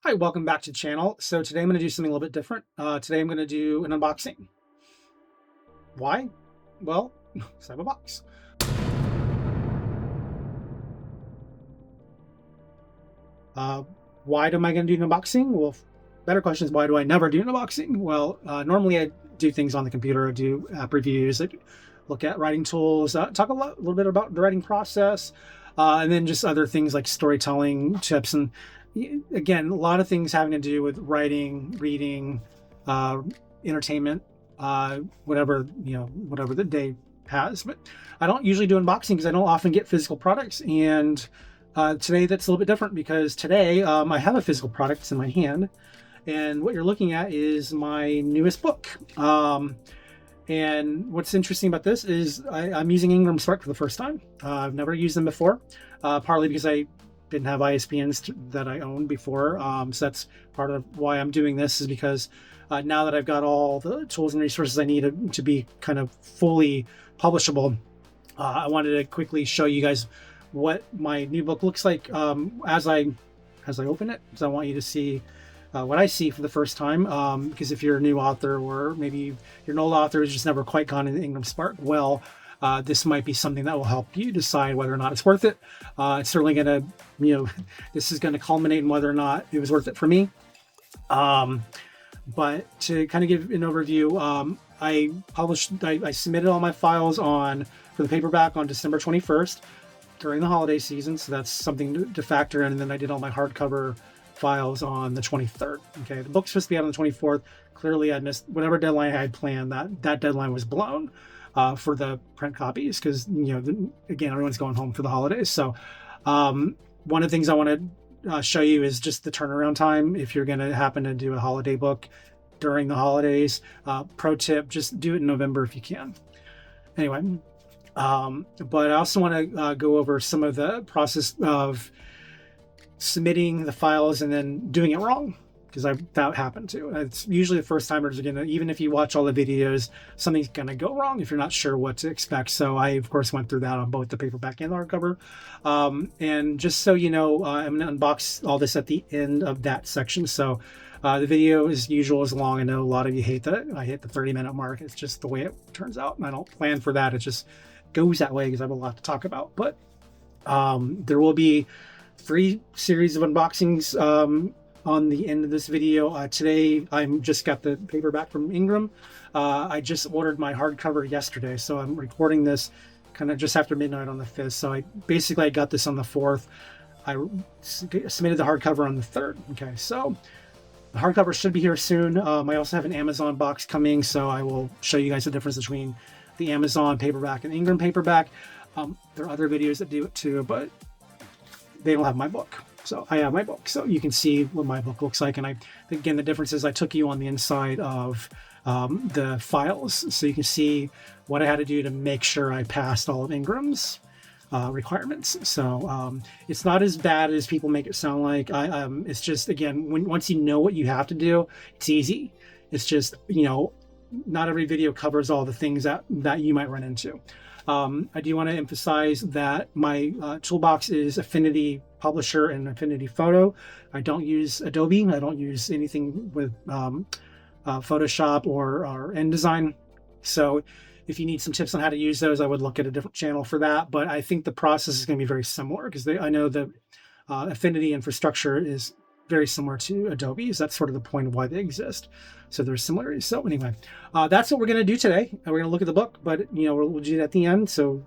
Hi, welcome back to the channel. So today I'm going to do something a little bit different. Today I'm going to do an unboxing. Why? Well, because I have a box. Uh, why am I going to do an unboxing? Well, better question is why do I never do an unboxing? Well, normally I do things on the computer. I do app reviews. I look at writing tools, talk a little bit about the writing process, and then just other things like storytelling tips. And again, a lot of things having to do with writing, reading, uh, entertainment, whatever the day has. But I don't usually do unboxing because I don't often get physical products. And today that's a little bit different because today I have a physical product. It's in my hand. And what you're looking at is my newest book. And what's interesting about this is I'm using IngramSpark for the first time. I've never used them before, partly because I didn't have ISBNs that I owned before. So that's part of why I'm doing this, is because now that I've got all the tools and resources I need to be kind of fully publishable, I wanted to quickly show you guys what my new book looks like as I open it. So I want you to see what I see for the first time, because if you're a new author, or maybe you're an old author who's just never quite gone into IngramSpark, well, this might be something that will help you decide whether or not it's worth it. It's certainly going to, this is going to culminate in whether or not it was worth it for me. But to kind of give an overview, I submitted all my files for the paperback on December 21st during the holiday season. So that's something to factor in. And then I did all my hardcover files on the 23rd. Okay, the book's supposed to be out on the 24th. Clearly I missed whatever deadline I had planned. That deadline was blown for the print copies because again, everyone's going home for the holidays. So one of the things I want to show you is just the turnaround time if you're going to happen to do a holiday book during the holidays. Pro tip, just do it in November if you can. Anyway, but I also want to go over some of the process of submitting the files and then doing it wrong, because that happened too. It's usually the first timers are gonna, even if you watch all the videos, something's gonna go wrong if you're not sure what to expect. So I of course went through that on both the paperback and the hardcover. And just so you know, I'm gonna unbox all this at the end of that section. So the video as usual is long. I know a lot of you hate that I hit the 30-minute mark. It's just the way it turns out, and I don't plan for that. It just goes that way because I have a lot to talk about. But there will be 3 series of unboxings on the end of this video. Today I'm just got the paperback from Ingram. I just ordered my hardcover yesterday, so I'm recording this kind of just after midnight on the 5th. So I got this on the 4th. I submitted the hardcover on the 3rd. Okay, so the hardcover should be here soon. I also have an Amazon box coming, so I will show you guys the difference between the Amazon paperback and Ingram paperback. There are other videos that do it too, but they don't have my book. So I have my book, so you can see what my book looks like. And again, the difference is I took you on the inside of the files, so you can see what I had to do to make sure I passed all of Ingram's requirements. So it's not as bad as people make it sound like. It's just, again, once you know what you have to do, it's easy. It's just, not every video covers all the things that you might run into. I do want to emphasize that my toolbox is Affinity Publisher and Affinity Photo. I don't use Adobe. I don't use anything with Photoshop or InDesign. So if you need some tips on how to use those, I would look at a different channel for that. But I think the process is going to be very similar because I know the Affinity infrastructure is very similar to Adobe's. That's sort of the point of why they exist. So there's similarities. So anyway, that's what we're going to do today. We're going to look at the book, but we'll do it at the end. So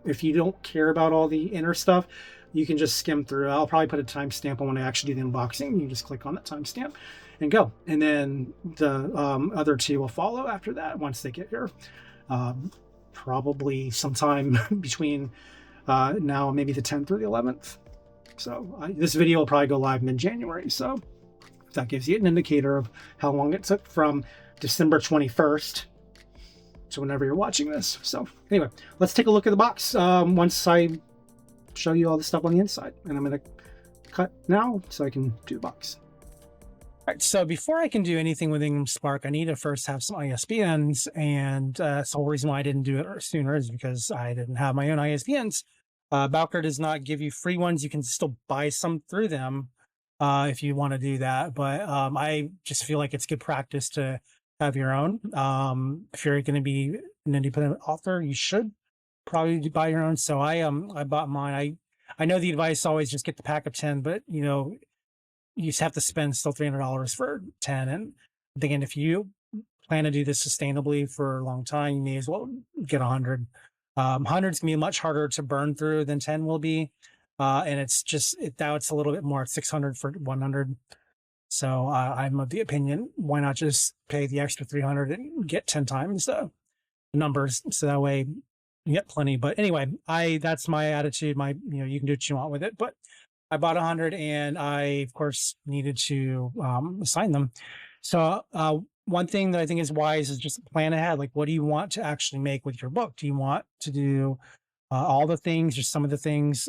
if you don't care about all the inner stuff, you can just skim through. I'll probably put a timestamp on when I actually do the unboxing. You just click on that timestamp and go. And then the other 2 will follow after that once they get here. Probably sometime between now and maybe the 10th or the 11th. So this video will probably go live mid-January. So that gives you an indicator of how long it took from December 21st to whenever you're watching this. So anyway, let's take a look at the box once I show you all the stuff on the inside. And I'm going to cut now so I can do the box. All right, so before I can do anything with IngramSpark, I need to first have some ISBNs. And the whole reason why I didn't do it sooner is because I didn't have my own ISBNs. Bowker does not give you free ones. You can still buy some through them. if you want to do that. But I just feel like it's good practice to have your own. If you're going to be an independent author, you should probably buy your own. So I bought mine. I know the advice always just get the pack of 10, but you just have to spend still $300 for 10. And I'm thinking if you plan to do this sustainably for a long time, you may as well get 100. 100's gonna be much harder to burn through than 10 will be. And it's just, now it's a little bit more, 600 for 100. So I'm of the opinion, why not just pay the extra 300 and get 10 times the numbers, so that way you get plenty. But anyway, that's my attitude. You can do what you want with it, but I bought 100 and I of course needed to assign them. So one thing that I think is wise is just plan ahead. Like, what do you want to actually make with your book? Do you want to do all the things, or some of the things?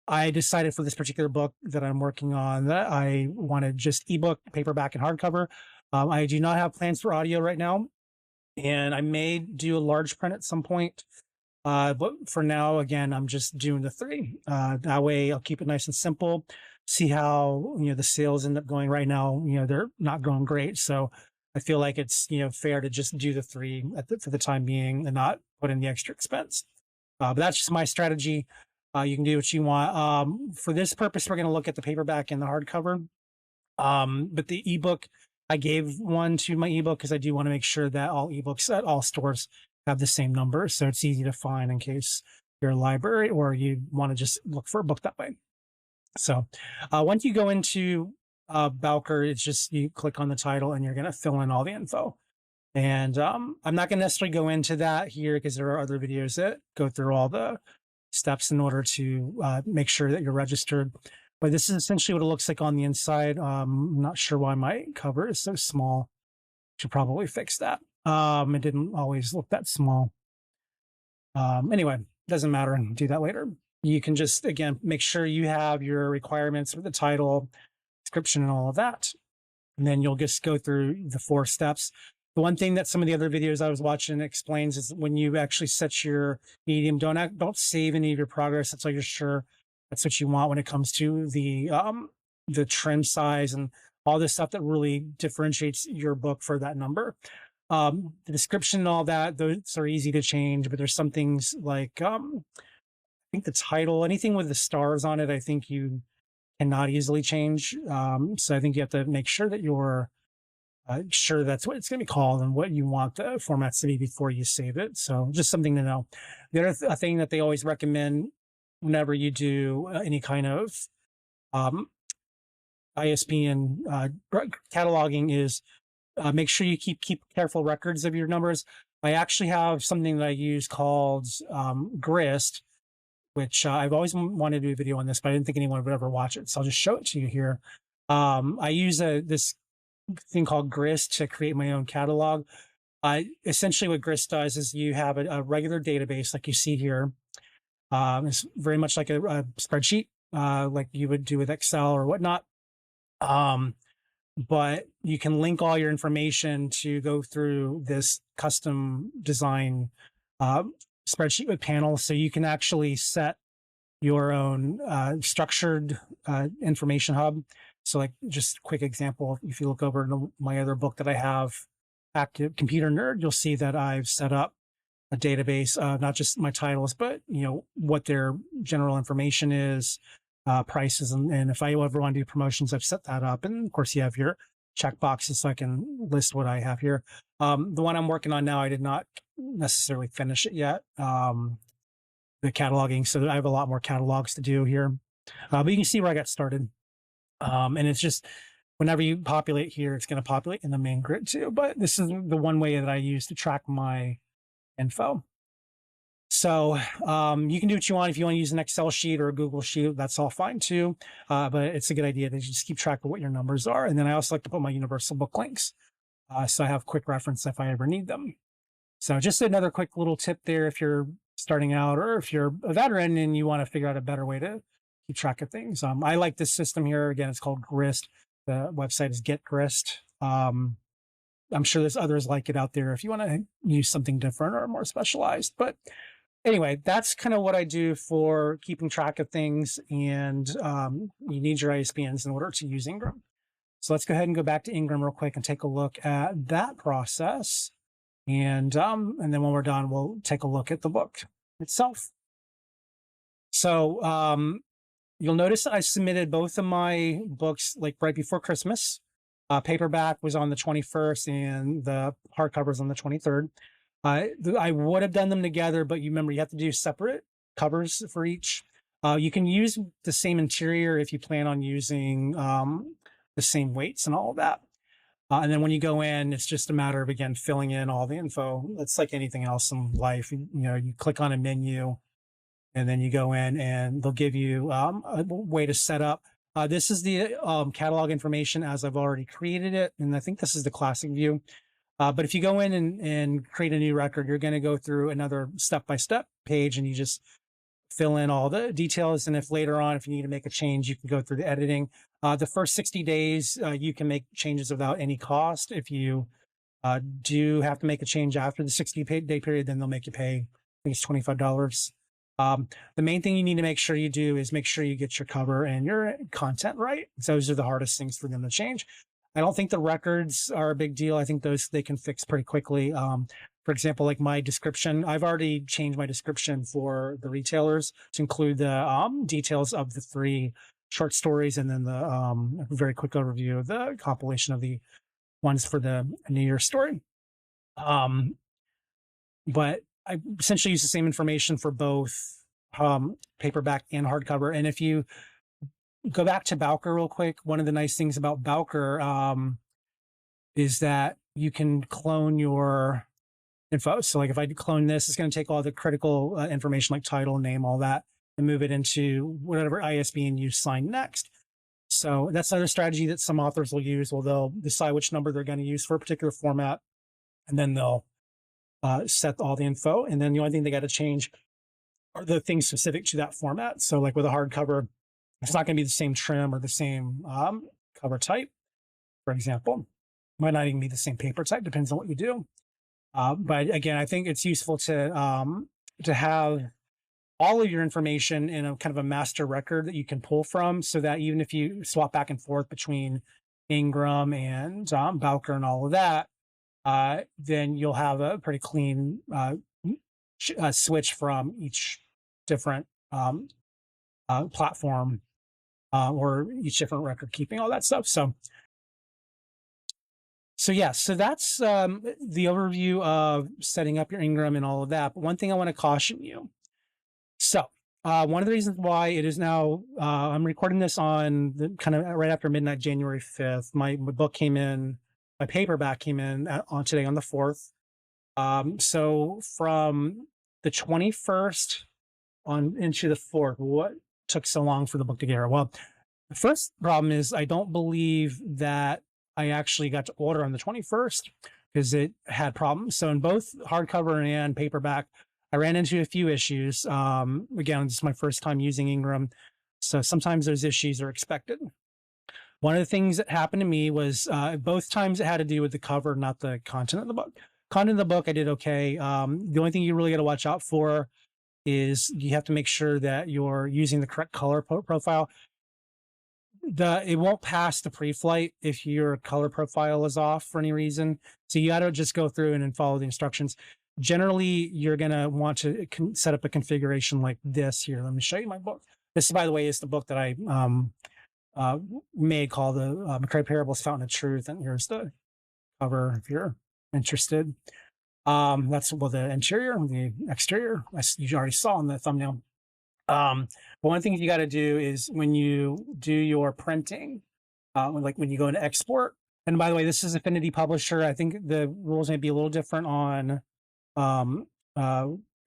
I decided for this particular book that I'm working on that I wanted just ebook, paperback, and hardcover. I do not have plans for audio right now, and I may do a large print at some point. But for now, again, I'm just doing the three. That way I'll keep it nice and simple, see how, the sales end up going. Right now, they're not going great. So I feel like it's, fair to just do the three for the time being and not put in the extra expense. But that's just my strategy. You can do what you want. For this purpose, we're going to look at the paperback and the hardcover. But the ebook, I gave one to my ebook because I do want to make sure that all ebooks at all stores have the same number, so it's easy to find in case you're a library or you want to just look for a book that way. So once you go into Bowker, it's just you click on the title and you're going to fill in all the info. And I'm not going to necessarily go into that here because there are other videos that go through all the steps in order to make sure that you're registered. But this is essentially what it looks like on the inside. I'm not sure why my cover is so small. Should probably fix that. It didn't always look that small. Anyway, doesn't matter. Do that later. You can just, again, make sure you have your requirements for the title, description, and all of that. And then you'll just go through the 4 steps. The one thing that some of the other videos I was watching explains is when you actually set your medium, don't save any of your progress until you're sure that's what you want when it comes to the trim size and all this stuff that really differentiates your book for that number. The description and all that, those are easy to change, but there's some things like I think the title, anything with the stars on it, I think you cannot easily change. So I think you have to make sure that you're sure that's what it's going to be called and what you want the formats to be before you save it. So just something to know. The other thing that they always recommend whenever you do any kind of ISBN cataloging is make sure you keep careful records of your numbers. I actually have something that I use called Grist, which I've always wanted to do a video on this, but I didn't think anyone would ever watch it. So I'll just show it to you here. I use this thing called Grist to create my own catalog. Essentially what Grist does is you have a regular database like you see here. It's very much like a spreadsheet, like you would do with Excel or whatnot. But you can link all your information to go through this custom design spreadsheet with panels. So you can actually set your own structured information hub. So like just a quick example, if you look over to my other book that I have, Active Computer Nerd, you'll see that I've set up a database of not just my titles, but what their general information is, prices, and if I ever want to do promotions, I've set that up. And of course, you have your check boxes so I can list what I have here. The one I'm working on now, I did not necessarily finish it yet. The cataloging, so I have a lot more catalogs to do here. But you can see where I got started. And it's just whenever you populate here, it's going to populate in the main grid too. But this is the one way that I use to track my info. So you can do what you want. If you want to use an Excel sheet or a Google sheet, that's all fine too. But it's a good idea to just keep track of what your numbers are. And then I also like to put my universal book links. So I have quick reference if I ever need them. So just another quick little tip there if you're starting out or if you're a veteran and you want to figure out a better way to keep track of things. I like this system here. Again, it's called Grist. The website is Get Grist. I'm sure there's others like it out there if you want to use something different or more specialized. But anyway, that's kind of what I do for keeping track of things. And you need your ISBNs in order to use Ingram. So let's go ahead and go back to Ingram real quick and take a look at that process. And then when we're done, we'll take a look at the book itself. So you'll notice I submitted both of my books like right before Christmas. Paperback was on the 21st and the hardcover was on the 23rd. I would have done them together, but you remember you have to do separate covers for each. You can use the same interior if you plan on using the same weights and all of that. And then when you go in, it's just a matter of, again, filling in all the info. It's like anything else in life. You click on a menu and then you go in and they'll give you a way to set up. This is the catalog information as I've already created it. And I think this is the classic view. But if you go in and create a new record, you're going to go through another step-by-step page and you just fill in all the details. And if later on, if you need to make a change, you can go through the editing. The first 60 days, you can make changes without any cost. If you do have to make a change after the 60-day period, then they'll make you pay, I think it's $25. The main thing you need to make sure you do is make sure you get your cover and your content right. Those are the hardest things for them to change. I don't think the records are a big deal. I think those they can fix pretty quickly. For example, like my description, I've already changed my description for the retailers to include the details of the 3 short stories and then the very quick overview of the compilation of the ones for the New Year's story. But I essentially use the same information for both paperback and hardcover. And if you go back to Bowker real quick, one of the nice things about Bowker is that you can clone your info. So like if I clone this, it's going to take all the critical information like title, name, all that, and move it into whatever ISBN you sign next. So that's another strategy that some authors will use. Well, they'll decide which number they're going to use for a particular format, and then they'll set all the info. And then the only thing they got to change are the things specific to that format. So like with a hardcover, it's not going to be the same trim or the same cover type, for example. It might not even be the same paper type, depends on what you do. But again, I think it's useful to have all of your information in a kind of a master record that you can pull from, so that even if you swap back and forth between Ingram and Bowker and all of that, then you'll have a pretty clean switch from each different platform or each different record keeping, all that stuff. So yeah, so that's the overview of setting up your Ingram and all of that. But one thing I want to caution you. So one of the reasons why it is now, I'm recording this on the kind of right after midnight, January 5th. My book came in, my paperback came in on today on the 4th. So from the 21st on into the 4th, what took so long for the book to get here? Well, the first problem is I don't believe that I actually got to order on the 21st because it had problems. So in both hardcover and paperback, I ran into a few issues. Again, this is my first time using Ingram, so sometimes those issues are expected. One of the things that happened to me was both times it had to do with the cover, not the content of the book. Content of the book, I did okay. The only thing you really got to watch out for is you have to make sure that you're using the correct color profile. It won't pass the pre-flight if your color profile is off for any reason. So you got to just go through and follow the instructions. Generally, you're going to want to set up a configuration like this here. Let me show you my book. This, by the way, is the book that I made called the McCray Parables, Fountain of Truth. And here's the cover if you're interested. That's the interior, the exterior. You already saw in the thumbnail. But one thing you got to do is when you do your printing, when you go into export, and by the way, this is Affinity Publisher. I think the rules may be a little different on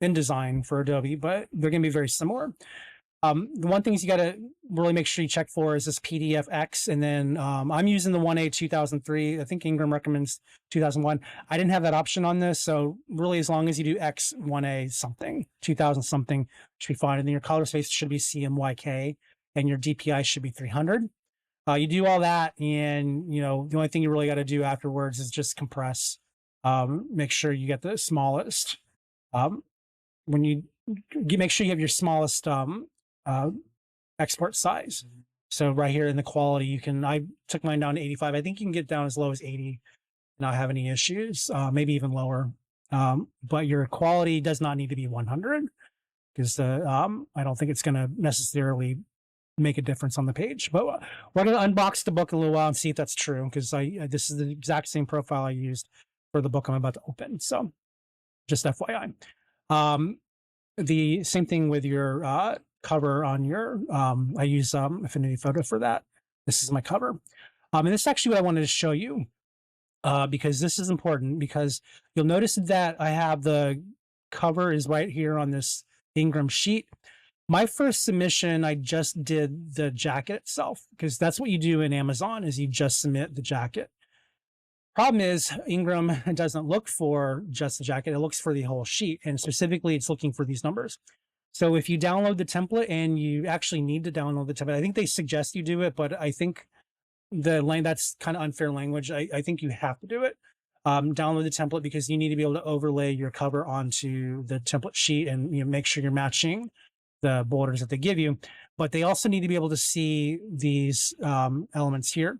InDesign for Adobe, but they're going to be very similar. The one thing you got to really make sure you check for is this PDFX. And then I'm using the 1A 2003. I think Ingram recommends 2001. I didn't have that option on this. So really, as long as you do X 1A something, 2000 something, should be fine. And then your color space should be CMYK and your DPI should be 300. You do all that. And, the only thing you really got to do afterwards is just compress. Make sure you get the smallest. When you make sure you have your smallest export size. So right here in the quality, I took mine down to 85. I think you can get down as low as 80, not have any issues, maybe even lower. But your quality does not need to be 100 because I don't think it's going to necessarily make a difference on the page. But we're going to unbox the book in a little while and see if that's true, because this is the exact same profile I used for the book I'm about to open. So just FYI. The same thing with your cover on your, I use Affinity Photo for that. This is my cover. And this is actually what I wanted to show you, because this is important, because you'll notice that I have the cover is right here on this Ingram sheet. My first submission, I just did the jacket itself, because that's what you do in Amazon, is you just submit the jacket. Problem is, Ingram doesn't look for just the jacket, it looks for the whole sheet, and specifically it's looking for these numbers. So if you download the template, and you actually need to download the template, I think they suggest you do it, but I think that's kind of unfair language. I think you have to do it. Download the template, because you need to be able to overlay your cover onto the template sheet, and make sure you're matching the borders that they give you. But they also need to be able to see these elements here.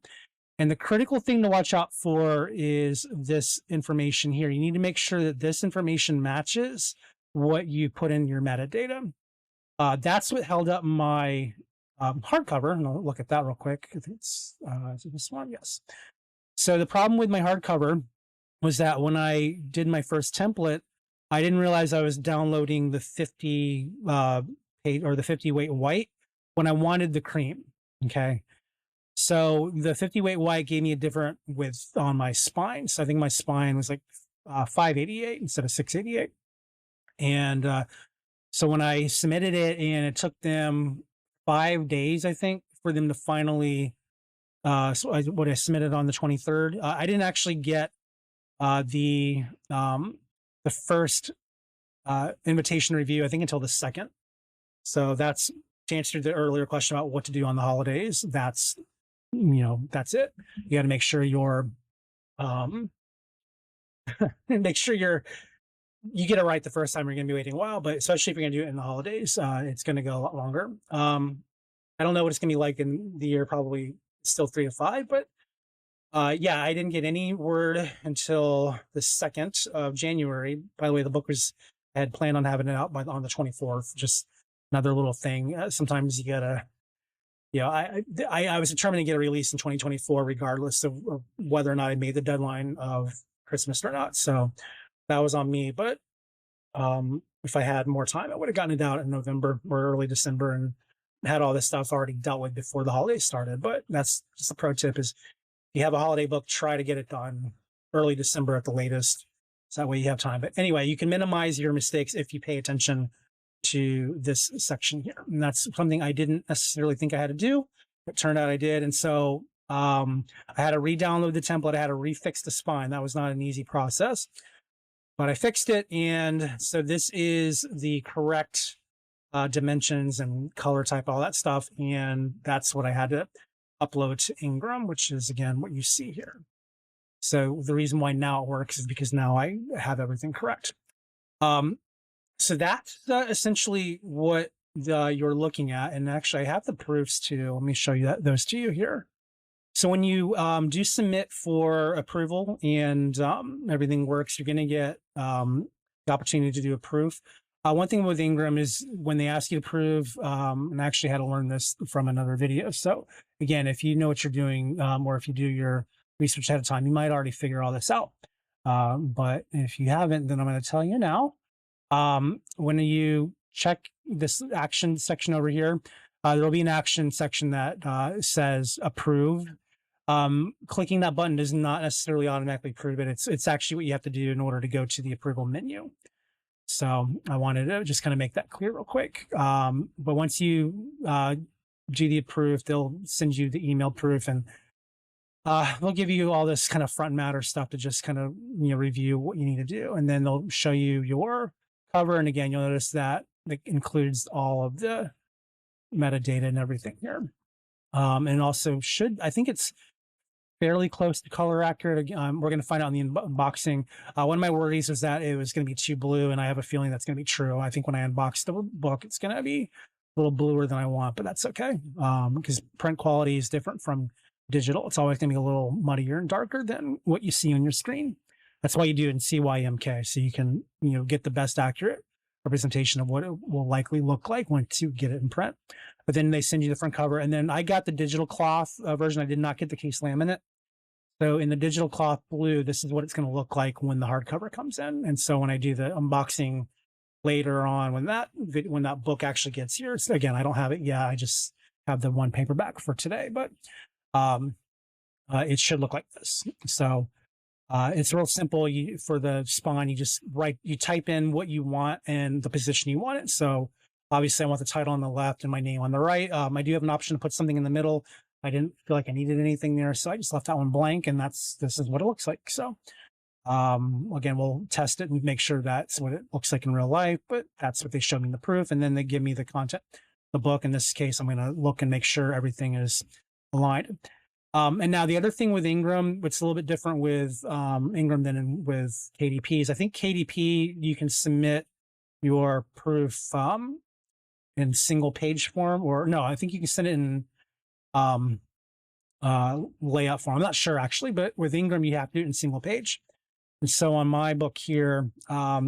And the critical thing to watch out for is this information here. You need to make sure that this information matches what you put in your metadata. That's what held up my hardcover. And I'll look at that real quick. I think it's this one. Yes. So the problem with my hardcover was that when I did my first template, I didn't realize I was downloading the 50 weight or the 50 weight white when I wanted the cream. Okay. So the 50 weight white gave me a different width on my spine. So I think my spine was like 588 instead of 688. And so when I submitted it, and it took them 5 days, I think, for them to finally, what I submitted on the 23rd, I didn't actually get the first invitation review, I think, until the 2nd. So that's, to answer the earlier question about what to do on the holidays, that's it. You got to make sure you're make sure you get it right the first time. You're going to be waiting a while, but especially if you're going to do it in the holidays, it's going to go a lot longer. I don't know what it's going to be like in the year, probably still 3 to 5, but yeah, I didn't get any word until the 2nd of January. By the way, the book I had planned on having it out on the 24th. Just another little thing. Sometimes you gotta, I was determined to get a release in 2024, regardless of whether or not I made the deadline of Christmas or not. So that was on me. But if I had more time, I would have gotten it out in November or early December and had all this stuff already dealt with before the holidays started. But that's just a pro tip: is if you have a holiday book, try to get it done early December at the latest. So that way you have time. But anyway, you can minimize your mistakes if you pay attention to this section here. And that's something I didn't necessarily think I had to do. It turned out I did. And so I had to re-download the template. I had to refix the spine. That was not an easy process, but I fixed it. And so this is the correct dimensions and color type, all that stuff. And that's what I had to upload to Ingram, which is, again, what you see here. So the reason why now it works is because now I have everything correct. So that's essentially what you're looking at. And actually, I have the proofs too. Let me show you those to you here. So when you do submit for approval and everything works, you're going to get the opportunity to do a proof. One thing with Ingram is when they ask you to prove, and I actually had to learn this from another video. So again, if you know what you're doing, or if you do your research ahead of time, you might already figure all this out. But if you haven't, then I'm going to tell you now. When you check this action section over here, there'll be an action section that says approve. Clicking that button does not necessarily automatically approve it. It's actually what you have to do in order to go to the approval menu. So I wanted to just kind of make that clear real quick. But once you do the approve, they'll send you the email proof, and they'll give you all this kind of front matter stuff to just kind of review what you need to do, and then they'll show you your cover. And again, you'll notice that it includes all of the metadata and everything here. And also I think it's fairly close to color accurate. We're going to find out in the unboxing. One of my worries was that it was going to be too blue, and I have a feeling that's going to be true. I think when I unbox the book, it's going to be a little bluer than I want, but that's okay, because print quality is different from digital. It's always going to be a little muddier and darker than what you see on your screen. That's why you do it in CYMK, so you can get the best accurate representation of what it will likely look like once you get it in print. But then they send you the front cover, and then I got the digital cloth version. I did not get the case laminate. So in the digital cloth blue, this is what it's going to look like when the hardcover comes in. And so when I do the unboxing later on, when that book actually gets here, again, I don't have it yet. I just have the one paperback for today, but it should look like this. So it's real simple. For the spine, you type in what you want and the position you want it. So obviously I want the title on the left and my name on the right. I do have an option to put something in the middle. I didn't feel like I needed anything there, so I just left that one blank, and this is what it looks like. So again, we'll test it and make sure that's what it looks like in real life, but that's what they showed me in the proof. And then they give me the content, the book. In this case, I'm going to look and make sure everything is aligned. And now the other thing with Ingram, what's a little bit different with Ingram than with KDPs, I think KDP, you can submit your proof in single page form, or no, I think you can send it in layout form. I'm not sure actually, but with Ingram, you have to do it in single page. And so on my book here, I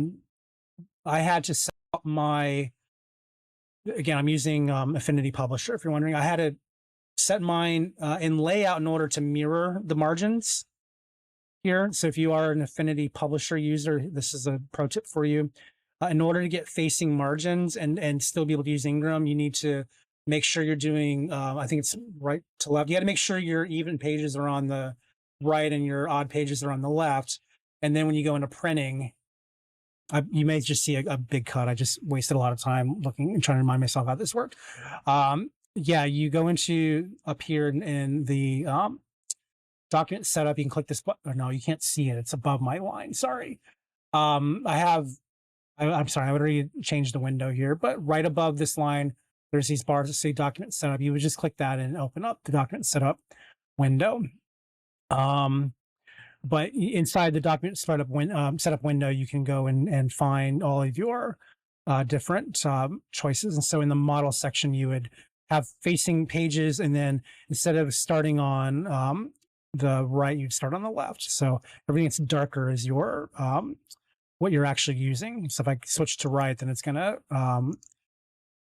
had to set up again, I'm using Affinity Publisher, if you're wondering. I had to set mine in layout in order to mirror the margins here. So if you are an Affinity Publisher user, this is a pro tip for you. In order to get facing margins and still be able to use Ingram, you need to make sure you're doing, I think it's right to left. You got to make sure your even pages are on the right and your odd pages are on the left. And then when you go into printing, you may just see a big cut. I just wasted a lot of time looking and trying to remind myself how this worked. Yeah, you go into up here in the document setup. You can click this button. Oh, no, you can't see it. It's above my line. Sorry. I'm sorry. I would already changed the window here, but right above this line, there's these bars that say document setup. You would just click that and open up the document setup window. But inside the document setup window, you can go and find all of your different choices. And so in the model section, you would have facing pages, and then instead of starting on the right, you'd start on the left. So everything that's darker is your what you're actually using. So if I switch to right, then it's gonna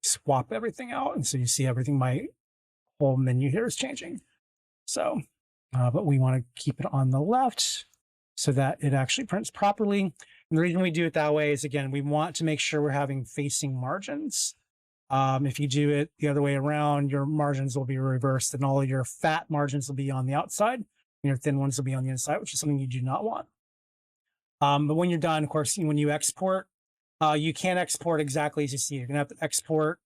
swap everything out, and so you see everything. My whole menu here is changing. So but we want to keep it on the left so that it actually prints properly. And the reason we do it that way is, again, we want to make sure we're having facing margins. If you do it the other way around, your margins will be reversed, and all of your fat margins will be on the outside, and your thin ones will be on the inside, which is something you do not want. But when you're done, of course, when you export, you can't export exactly as you see. You're going to have to export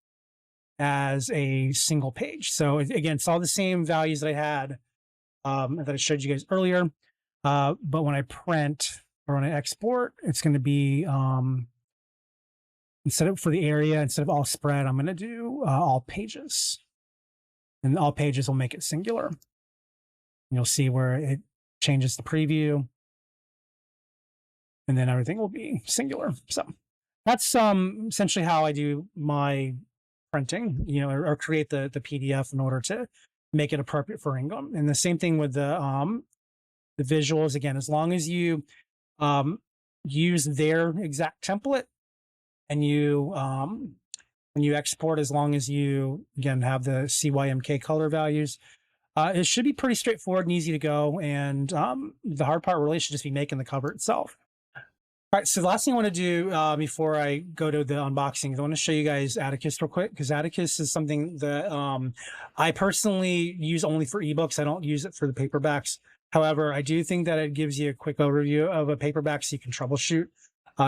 as a single page. So again, it's all the same values that I had that I showed you guys earlier. But when I print or when I export, it's going to be, instead of all spread, I'm going to do all pages. And all pages will make it singular. You'll see where it changes the preview. And then everything will be singular. So that's essentially how I do my printing, or create the PDF in order to make it appropriate for Ingram. And the same thing with the visuals. Again, as long as you use their exact template, and you when you export, as long as you again have the CYMK color values, it should be pretty straightforward and easy to go. And the hard part really should just be making the cover itself. All right, so the last thing I want to do before I go to the unboxing is I want to show you guys Atticus real quick, because Atticus is something that I personally use only for ebooks. I don't use it for the paperbacks. However, I do think that it gives you a quick overview of a paperback so you can troubleshoot.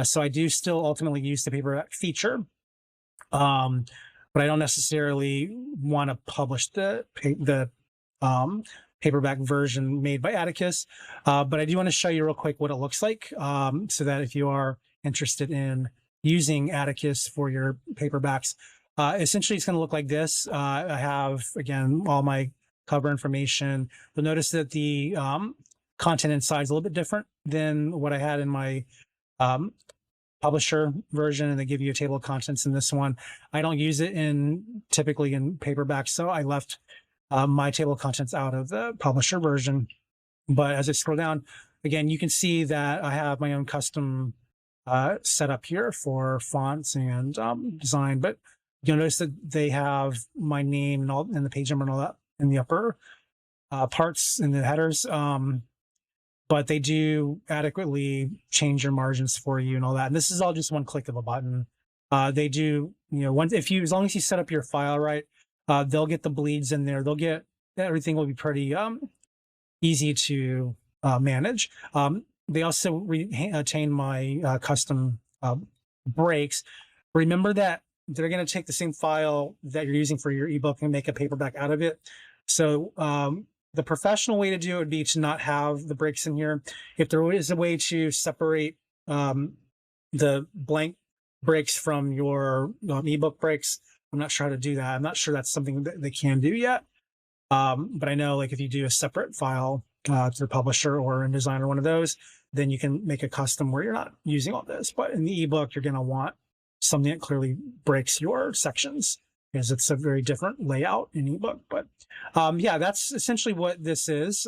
So I do still ultimately use the paperback feature, but I don't necessarily want to publish the paperback version made by Atticus. But I do want to show you real quick what it looks like, so that if you are interested in using Atticus for your paperbacks, essentially it's going to look like this. I have, again, all my cover information. You'll notice that the content inside is a little bit different than what I had in my publisher version, and they give you a table of contents in this one. I don't use it typically in paperback, so I left my table of contents out of the publisher version. But as I scroll down, again, you can see that I have my own custom setup here for fonts and design, but you'll notice that they have my name and all, and the page number and all that in the upper parts in the headers. But they do adequately change your margins for you and all that. And this is all just one click of a button. They do, as long as you set up your file right, they'll get the bleeds in there. Everything will be pretty easy to manage. They also retain my custom breaks. Remember that they're going to take the same file that you're using for your ebook and make a paperback out of it. So the professional way to do it would be to not have the breaks in here. If there is a way to separate the blank breaks from your ebook breaks, I'm not sure how to do that. I'm not sure that's something that they can do yet. But I know, like, if you do a separate file to the publisher or InDesign or one of those, then you can make a custom where you're not using all this. But in the ebook, you're going to want something that clearly breaks your sections, because it's a very different layout in ebook. But yeah, that's essentially what this is.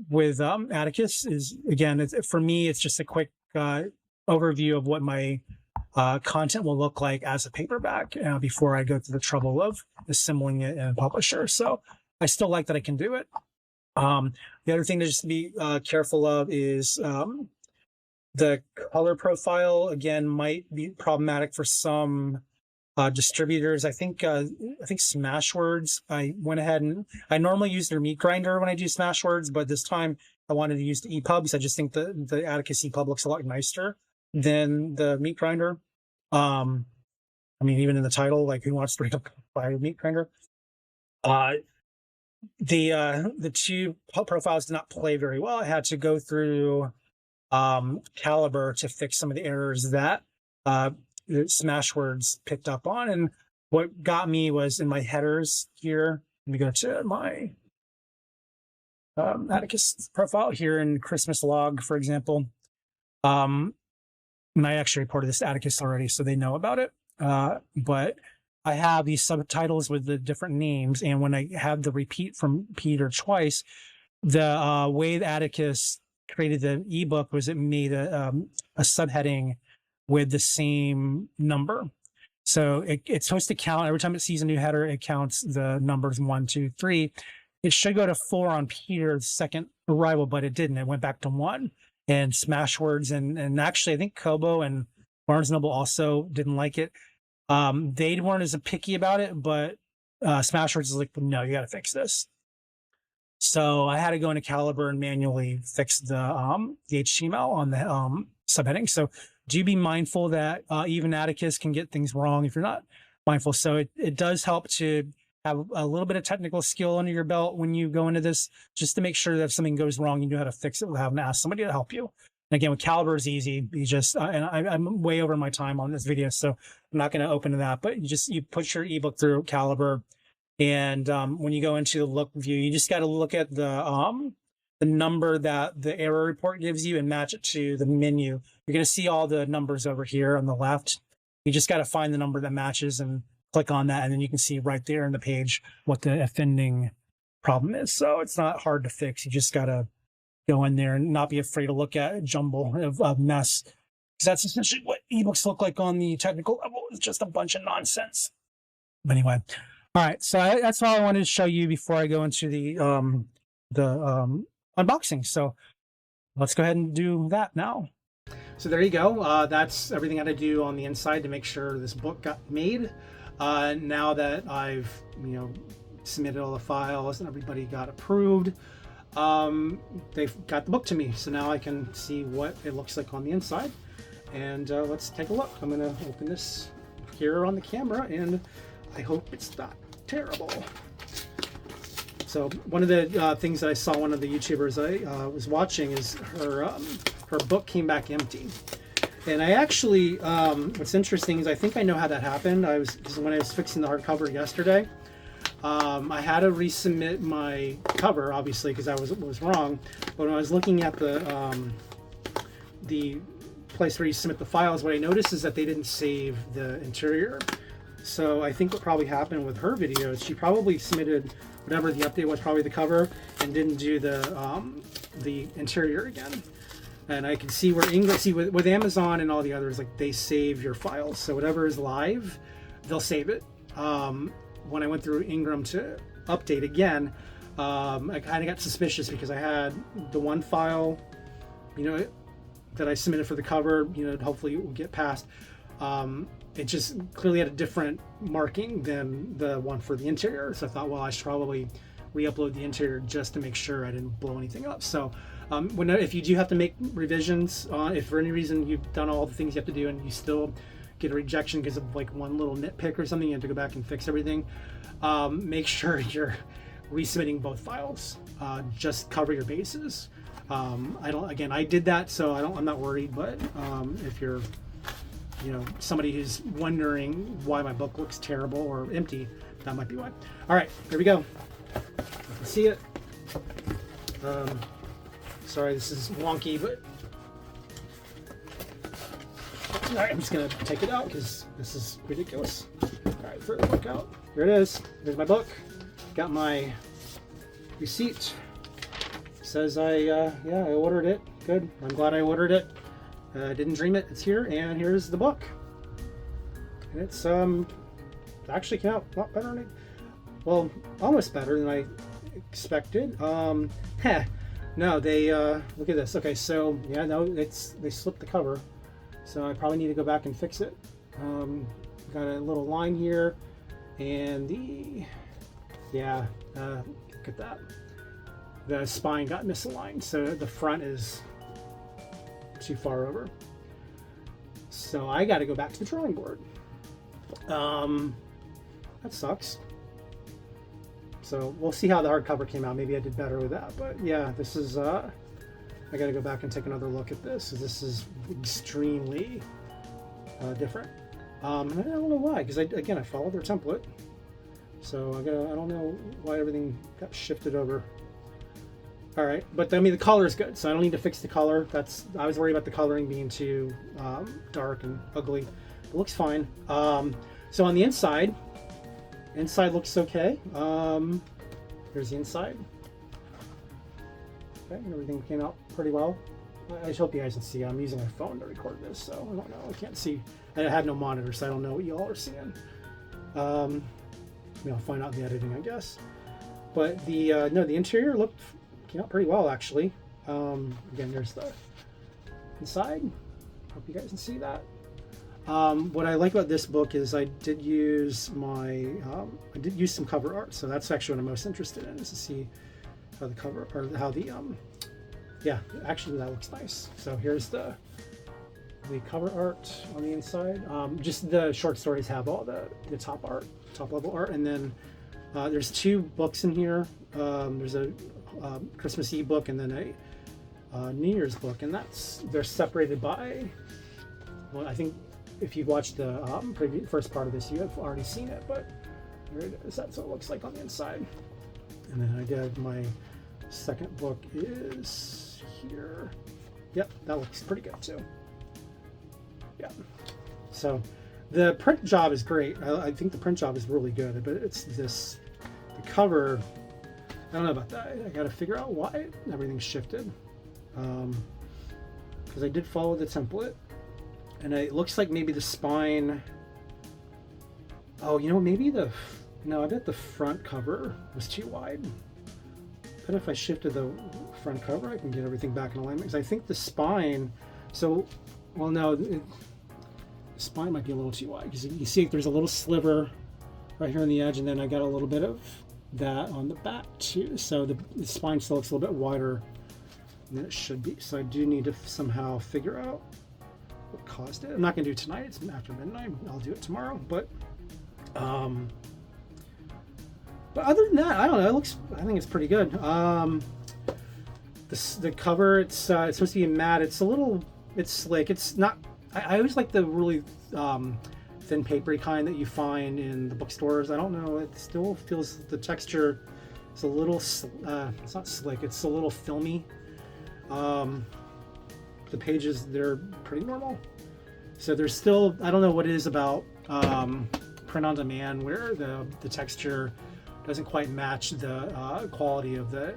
With Atticus is, again, for me, it's just a quick overview of what my content will look like as a paperback before I go through the trouble of assembling it in a publisher. So I still like that I can do it. The other thing to just be careful of is the color profile, again, might be problematic for some distributors. I think Smashwords, I went ahead and I normally use their meat grinder when I do Smashwords, but this time I wanted to use the EPUBs. I just think the Atticus EPUB looks a lot nicer than the meat grinder. I mean, even in the title, like, who wants to read by a meat grinder? The two profiles did not play very well. I had to go through Caliber to fix some of the errors that Smashwords picked up on. And what got me was in my headers here. Let me go to my Atticus profile here in Christmas log, for example. And I actually reported this to Atticus already, so they know about it. But I have these subtitles with the different names, and when I have the repeat from Peter twice, the way that Atticus created the ebook was it made a subheading with the same number. So it's supposed to count every time it sees a new header. It counts the numbers 1, 2, 3. It should go to 4 on Peter's second arrival, but it didn't. It went back to 1. And Smashwords and actually I think Kobo and Barnes & Noble also didn't like it. They weren't as picky about it, but Smashwords is like, no, you got to fix this. So I had to go into Caliber and manually fix the HTML on the subheading. So do be mindful that even Atticus can get things wrong if you're not mindful. So it does help to have a little bit of technical skill under your belt when you go into this, just to make sure that if something goes wrong, you know how to fix it without having to ask somebody to help you. And again, with Caliber is easy. You just, and I'm way over my time on this video, so I'm not going to open to that, but you push your ebook through Caliber. And when you go into the look view, you just got to look at the number that the error report gives you and match it to the menu. You're going to see all the numbers over here on the left. You just got to find the number that matches and click on that, and then you can see right there in the page what the offending problem is. So it's not hard to fix. You just got to go in there and not be afraid to look at a jumble of mess, because that's essentially what ebooks look like on the technical level. It's just a bunch of nonsense. But anyway, all right. So that's all I wanted to show you before I go into the unboxing. So let's go ahead and do that now. So there you go. That's everything I had to do on the inside to make sure this book got made. Now that I've, submitted all the files and everybody got approved, they've got the book to me. So now I can see what it looks like on the inside. And let's take a look. I'm going to open this here on the camera, and I hope it's not terrible. So one of the things that I saw one of the YouTubers I was watching is her book came back empty. And I actually, what's interesting is I think I know how that happened. When I was fixing the hardcover yesterday, I had to resubmit my cover, obviously, because I was wrong. But when I was looking at the place where you submit the files, what I noticed is that they didn't save the interior. So I think what probably happened with her video is she probably submitted whatever the update was, probably the cover, and didn't do the interior again. And I can see where with Amazon and all the others, like, they save your files. So whatever is live, they'll save it. When I went through Ingram to update again, I kind of got suspicious because I had the one file, that I submitted for the cover, hopefully it will get passed. It just clearly had a different marking than the one for the interior. So I thought, well, I should probably re-upload the interior just to make sure I didn't blow anything up. So if you do have to make revisions, if for any reason you've done all the things you have to do and you still get a rejection because of like one little nitpick or something, you have to go back and fix everything, make sure you're resubmitting both files. Just cover your bases. I did that, so I'm not worried, but if you're somebody who's wondering why my book looks terrible or empty, that might be why. All right, here we go. You can see it. Sorry, this is wonky, but all right, I'm just gonna take it out because this is ridiculous. All right, throw the book out. Here it is. Here's my book. Got my receipt. Says I ordered it. Good. I'm glad I ordered it. Didn't dream it. It's here, and here's the book. And it's actually came out a lot better than almost better than I expected. No, they look at this. Okay, so yeah, no, they slipped the cover, so I probably need to go back and fix it. Got a little line here, and look at that. The spine got misaligned, so the front is too far over. So I got to go back to the drawing board. That sucks. So we'll see how the hardcover came out. Maybe I did better with that, but yeah, this is I got to go back and take another look at this. This is extremely different. And I don't know why, because I followed their template. So I don't know why everything got shifted over. All right, but the color is good, so I don't need to fix the color. I was worried about the coloring being too dark and ugly. It looks fine. So on the inside looks okay. Here's the inside. Okay, everything came out pretty well. I just hope you guys can see. I'm using my phone to record this, so I don't know. I can't see. I had no monitor, so I don't know what you all are seeing. I'll find out in the editing, I guess. But the interior came out pretty well, actually. Again, there's the inside. Hope you guys can see that. What I like about this book is I did use some cover art, so that's actually what I'm most interested in, is to see how the cover, or how the actually that looks nice. So here's the cover art on the inside. Just the short stories have all the top level art, and then there's two books in here. There's a Christmas Eve book and then a New Year's book, and they're separated by, well, I think if you've watched the first part of this, you have already seen it, but here it is. That's what it looks like on the inside. And then I did my second book is here. Yep, that looks pretty good too. Yeah. So the print job is great. I think the print job is really good, but it's the cover, I don't know about that. I got to figure out why everything's shifted. Because I did follow the template, and it looks like maybe the spine. Oh, maybe I bet the front cover was too wide. But if I shifted the front cover, I can get everything back in alignment. Because I think the spine. The spine might be a little too wide, because you see there's a little sliver right here on the edge, and then I got a little bit of that on the back too. So the spine still looks a little bit wider than it should be. So I do need to somehow figure out what caused it. I'm not going to do it tonight. It's after midnight. I'll do it tomorrow. But other than that, I don't know. I think it's pretty good. The cover, it's supposed to be matte. It's slick. It's not. I always like the really thin papery kind that you find in the bookstores. I don't know, it still feels, the texture is a little, it's not slick, it's a little filmy. The pages, they're pretty normal. So there's still, I don't know what it is about print on demand where the texture doesn't quite match the quality of the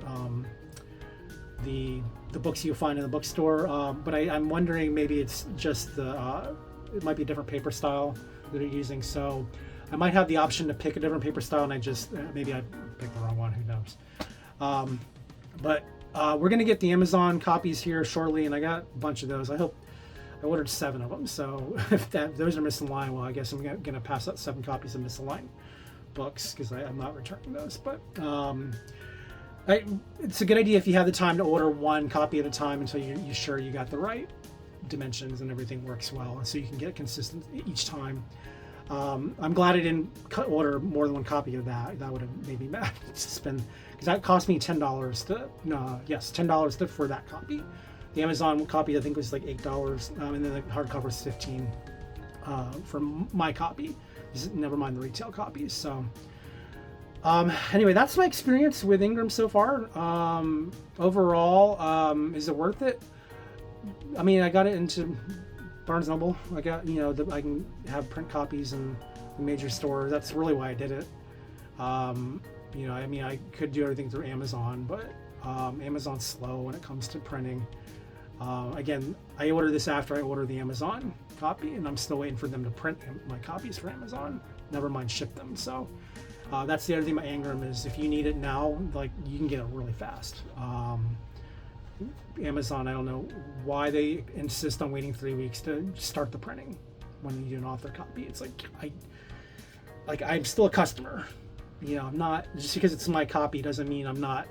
books you'll find in the bookstore. But I'm wondering, maybe it's just it might be a different paper style that they're using. So I might have the option to pick a different paper style, and I just, maybe I picked the wrong one, who knows. But we're gonna get the Amazon copies here shortly, and I got a bunch of those. I ordered 7 of them, so if those are misaligned, well, I guess I'm gonna pass out 7 copies of misaligned books because I'm not returning those. But it's a good idea if you have the time to order 1 copy at a time until you're sure you got the right dimensions and everything works well, and so you can get consistent each time. I'm glad I didn't order more than 1 copy of that. That would have made me mad to spend, because that cost me $10 $10 for that copy. The Amazon copy I think was like $8, and then the hardcover was $15 for my copy. Never mind the retail copies. So anyway, that's my experience with Ingram so far. Overall, is it worth it? I mean, I got it into Barnes & Noble. I got, I can have print copies in the major stores. That's really why I did it. I mean, I could do everything through Amazon, but Amazon's slow when it comes to printing. Again, I ordered this after I ordered the Amazon copy, and I'm still waiting for them to print my copies for Amazon, never mind ship them. So that's the other thing about Ingram, is if you need it now, like, you can get it really fast. Amazon, I don't know why they insist on waiting 3 weeks to start the printing when you do an author copy. It's like I'm still a customer. I'm not, just because it's my copy doesn't mean I'm not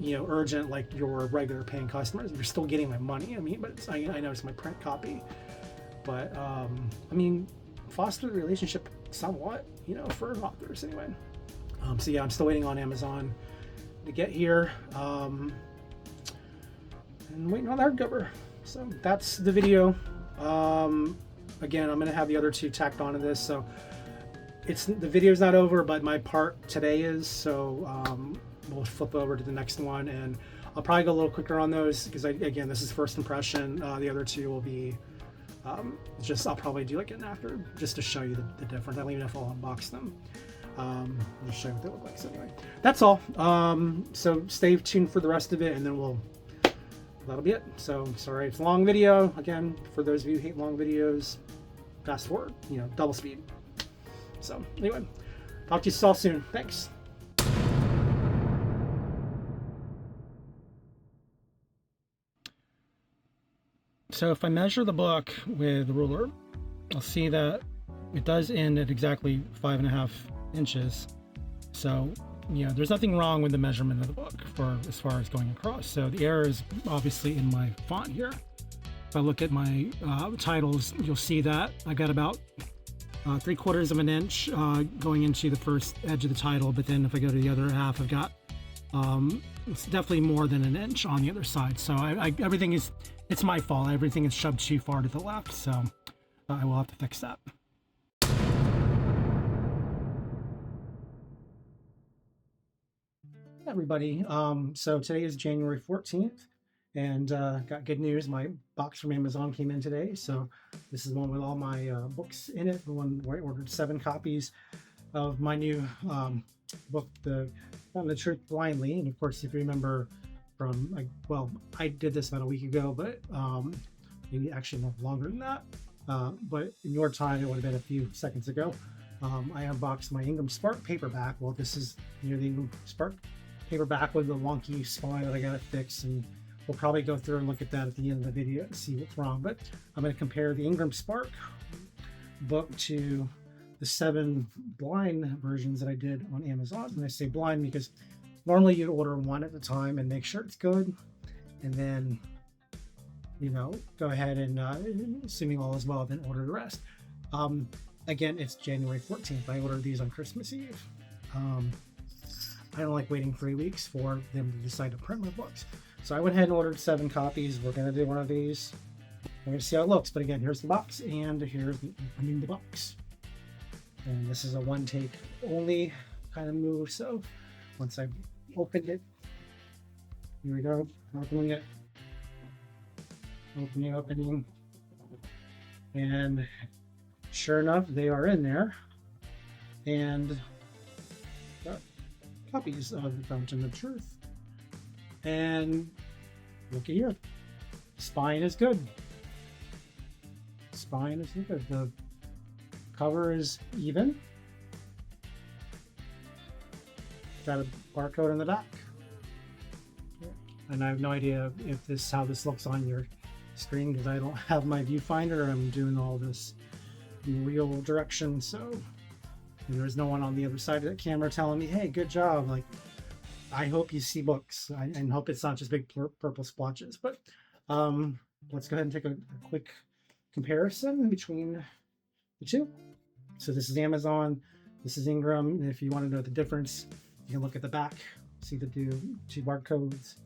urgent like your regular paying customers. You're still getting my money. I mean, but I know it's my print copy. But I mean, foster the relationship somewhat, for authors anyway. So yeah, I'm still waiting on Amazon to get here, and waiting on the hardcover. So that's the video. Again, I'm gonna have the other 2 tacked onto this, so the video's not over, but my part today is. So we'll flip over to the next one, and I'll probably go a little quicker on those because again, this is first impression. The other 2 will be I'll probably do like an after, just to show you the difference. I don't even know if I'll unbox them. Just show you what they look like. So anyway, that's all. So stay tuned for the rest of it, and then that'll be it. So sorry, it's a long video. Again, for those of you who hate long videos, fast forward, double speed. So anyway, talk to you all soon. Thanks. So if I measure the book with a ruler, I'll see that it does end at exactly 5.5 inches. So, there's nothing wrong with the measurement of the book as far as going across. So the error is obviously in my font here. If I look at my titles, you'll see that I got about 3/4 of an inch going into the first edge of the title. But then if I go to the other half, I've got it's definitely more than an inch on the other side. So it's my fault. Everything is shoved too far to the left, so I will have to fix that. Hey everybody, so today is January 14th, and got good news. My box from Amazon came in today, so this is one with all my books in it. The one where I ordered 7 copies of my new book, Telling the Truth Blindly. And of course, if you remember from, I did this about a week ago, but maybe actually no longer than that. But in your time, it would have been a few seconds ago. I unboxed my IngramSpark paperback. Well, this is the IngramSpark paperback with the wonky spine that I got to fix, and we'll probably go through and look at that at the end of the video and see what's wrong. But I'm going to compare the IngramSpark book to the 7 blind versions that I did on Amazon. And I say blind because normally you'd order 1 at a time and make sure it's good, and then go ahead and assuming all is well, then order the rest. Again, it's January 14th. I ordered these on Christmas Eve. I don't like waiting 3 weeks for them to decide to print my books, so I went ahead and ordered 7 copies. We're going to do one of these. We're going to see how it looks. But again, here's the box, and here's the box. And this is a one take only kind of move. So once I opened it, here we go, opening it, opening, and sure enough, they are in there. And got copies of the Fountain of Truth. And looky here, spine is good. Spine is good. The cover is even. Got a barcode in the back. And I have no idea if how this looks on your screen because I don't have my viewfinder. I'm doing all this in real direction, so there's no one on the other side of the camera telling me, "Hey, good job." Like, I hope you see books and hope it's not just big purple splotches. But let's go ahead and take a quick comparison between the two. So this is Amazon, this is Ingram. And if you want to know the difference, you can look at the back, see the two barcodes.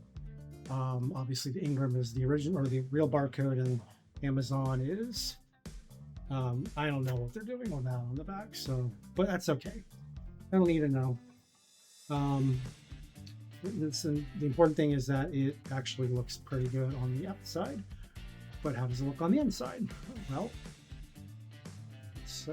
Obviously, the Ingram is the original or the real barcode, and Amazon is I don't know what they're doing on that on the back. So, but that's okay. I don't need to know. The important thing is that it actually looks pretty good on the outside. But how does it look on the inside? Well, it's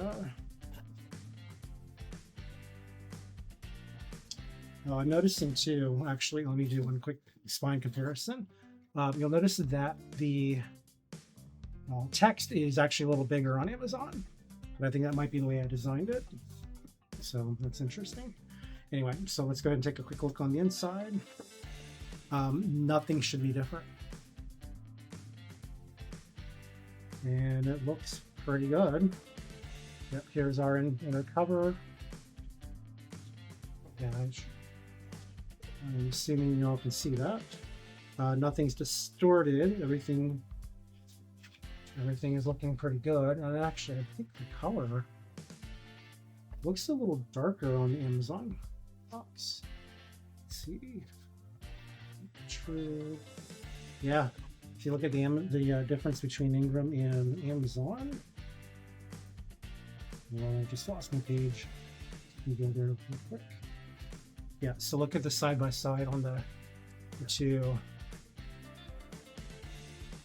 I'm noticing too, actually, let me do one quick spine comparison. You'll notice that the text is actually a little bigger on Amazon, but I think that might be the way I designed it. So that's interesting. Anyway, so let's go ahead and take a quick look on the inside. Nothing should be different. And it looks pretty good. Yep, here's our inner cover. Yeah, I'm assuming you all can see that. Nothing's distorted. Everything is looking pretty good. And actually, I think the color looks a little darker on the Amazon box. Let's see. True. Yeah. If you look at the difference between Ingram and Amazon, well, I just lost my page. Let me go there real quick. Yeah, so look at the side by side on the two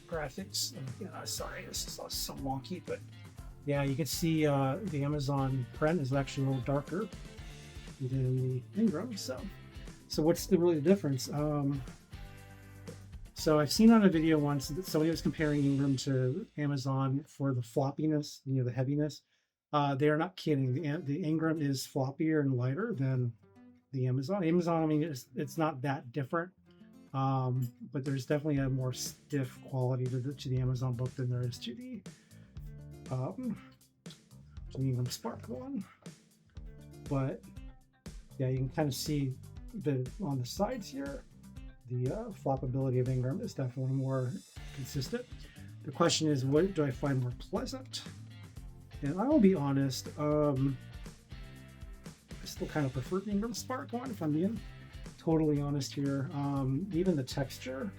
graphics. Sorry, this is so wonky, but yeah, you can see the Amazon print is actually a little darker than the Ingram. So what's really the difference? So I've seen on a video once that somebody was comparing Ingram to Amazon for the floppiness, the heaviness. They are not kidding. The Ingram is floppier and lighter than the Amazon. Amazon, I mean, it's not that different, but there's definitely a more stiff quality to the Amazon book than there is to the IngramSpark one. But yeah, you can kind of see on the sides here. The floppability of Ingram is definitely more consistent. The question is, what do I find more pleasant? And I will be honest, I still kind of prefer the IngramSpark one, if I'm being totally honest here. Even the texture,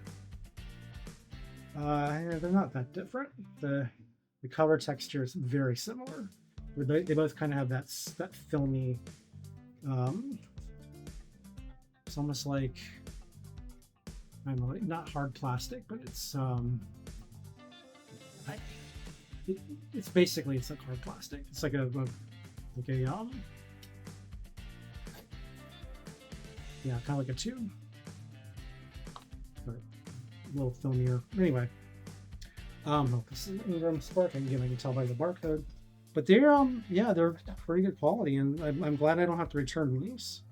they're not that different. The cover texture is very similar. They both kind of have that filmy, it's almost like, I don't know, not hard plastic, but it's it's basically like hard plastic. It's like a yeah, kind of like a tube, but a little filmier. Anyway, this is IngramSpark. I can tell by the barcode, but they're they're pretty good quality, and I'm glad I don't have to return these.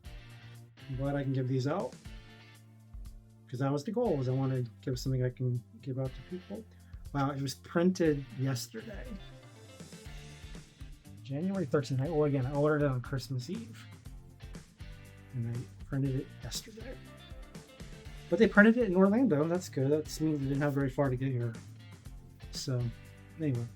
I'm glad I can give these out. Because that was the goal, was I want to give something I can give out to people. Wow, it was printed yesterday. January 13th. I ordered it on Christmas Eve. And I printed it yesterday. But they printed it in Orlando. That's good. That means they didn't have very far to get here. So, anyway.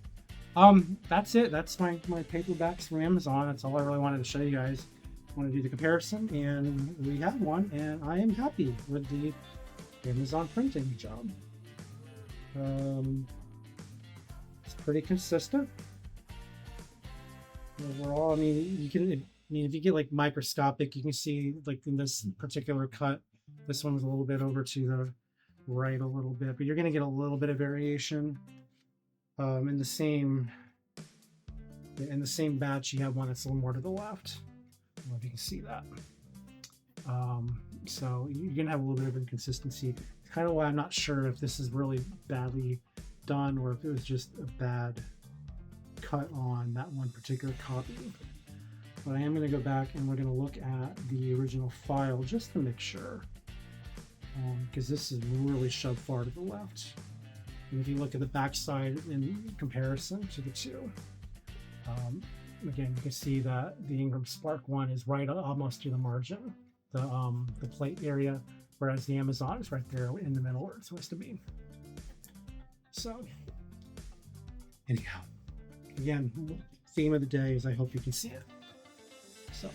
That's it. That's my paperbacks from Amazon. That's all I really wanted to show you guys. I want to do the comparison, and we have one, and I am happy with the Amazon printing job. It's pretty consistent. overall, I mean, you can, I mean, if you get like microscopic, you can see like in this particular cut, this one was a little bit over to the right a little bit, but you're going to get a little bit of variation. In the same batch, you have one that's a little more to the left. I don't know if you can see that. So you're gonna have a little bit of inconsistency. It's kind of why I'm not sure if this is really badly done or if it was just a bad cut on that one particular copy. But I am going to go back and we're going to look at the original file just to make sure, because this is really shoved far to the left. And if you look at the backside in comparison to the two, again, you can see that the IngramSpark one is right almost to the margin, the plate area, whereas the Amazon is right there in the middle where it's supposed to be. So, anyhow, again, theme of the day is I hope you can see it. So,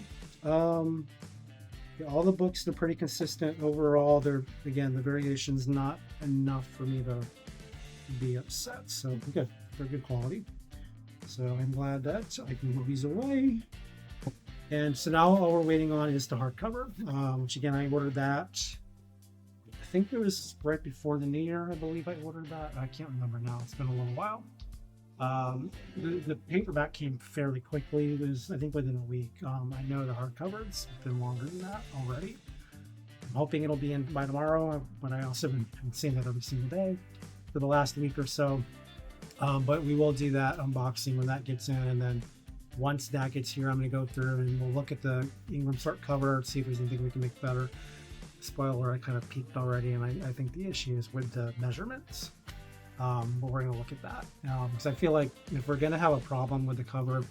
yeah, all the books are pretty consistent overall. They're, again, the variation's not enough for me to be upset. So good, they're good quality. So I'm glad that I can move these away. And so now all we're waiting on is the hardcover, which again, I ordered that. I think it was right before the new year. I believe I ordered that. I can't remember now. It's been a little while. The paperback came fairly quickly. It was, I think, within a week. I know the hardcover's been longer than that already. I'm hoping it'll be in by tomorrow, but I also been seeing that every single day for the last week or so. But we will do that unboxing when that gets in, and then once that gets here, I'm going to go through and we'll look at the IngramSpark cover, see if there's anything we can make better. Spoiler, I kind of peeked already, and I think the issue is with the measurements. But we're going to look at that because I feel like if we're going to have a problem with the cover,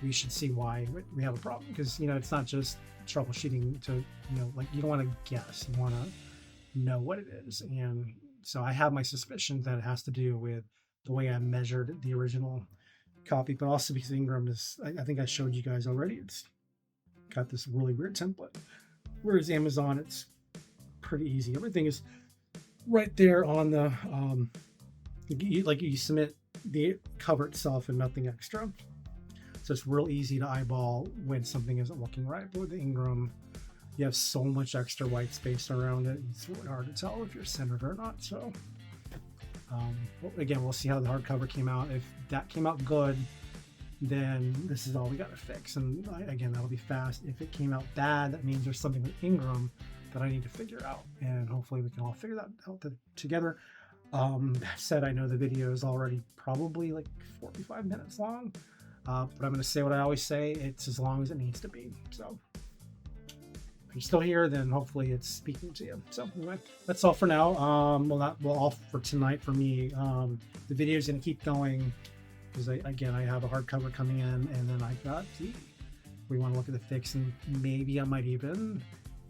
we should see why we have a problem, because it's not just troubleshooting to like, you don't want to guess, you want to know what it is. And so I have my suspicions that it has to do with the way I measured the original copy, but also because Ingram is, I think I showed you guys already, it's got this really weird template, whereas Amazon, it's pretty easy. Everything is right there on the you submit the cover itself and nothing extra, so it's real easy to eyeball when something isn't looking right. But with the Ingram, you have so much extra white space around it, it's really hard to tell if you're centered or not. So again, we'll see how the hardcover came out. If that came out good, then this is all we got to fix, and again, that'll be fast. If it came out bad, that means there's something with Ingram that I need to figure out, and hopefully we can all figure that out together. That said, I know the video is already probably like 45 minutes long, but I'm going to say what I always say, it's as long as it needs to be. So if you're still here, then hopefully it's speaking to you. So anyway, that's all for now. All for tonight for me. The video is going to keep going because I have a hardcover coming in, and then I got we want to look at the fix, and maybe I might even,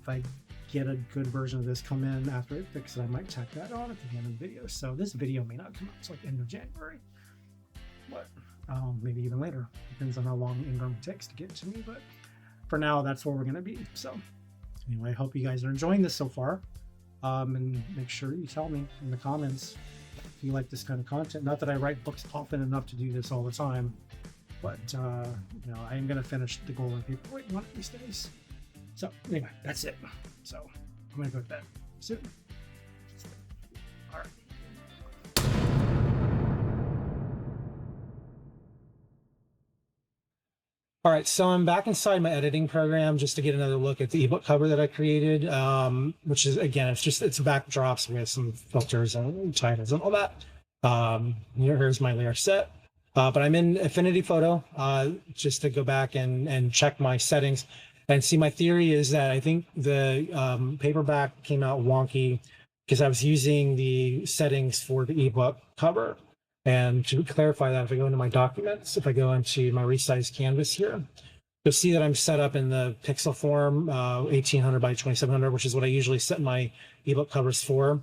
if I get a good version of this come in after it fixes, I might tack that on at the end of the video. So this video may not come out until like end of January, but maybe even later. Depends on how long Ingram takes to get to me, but for now, that's where we're going to be. So anyway, I hope you guys are enjoying this so far, and make sure you tell me in the comments if you like this kind of content. Not that I write books often enough to do this all the time, but I am going to finish the Golden Paperweight one of these days. So anyway, that's it. So I'm going to go to bed soon. All right. All right, so I'm back inside my editing program just to get another look at the ebook cover that I created, which is, again, it's backdrops with some filters and titles and all that. Here's my layer set. But I'm in Affinity Photo just to go back and check my settings. And see, my theory is that I think the paperback came out wonky because I was using the settings for the ebook cover. And to clarify that, if I go into my documents, if I go into my resized canvas here, you'll see that I'm set up in the pixel form, 1800 by 2700, which is what I usually set my ebook covers for.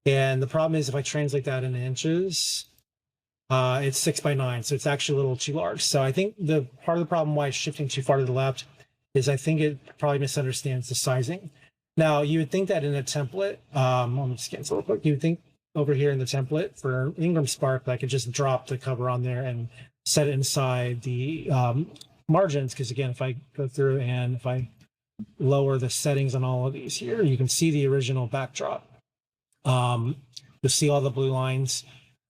And the problem is if I translate that into inches, it's 6 by 9, so it's actually a little too large. So I think the part of the problem why it's shifting too far to the left is I think it probably misunderstands the sizing. Now, you would think that in a template, let me just cancel real quick. You would think over here in the template for IngramSpark, I could just drop the cover on there and set it inside the margins, because again, if I go through and if I lower the settings on all of these here, you can see the original backdrop. You'll see all the blue lines,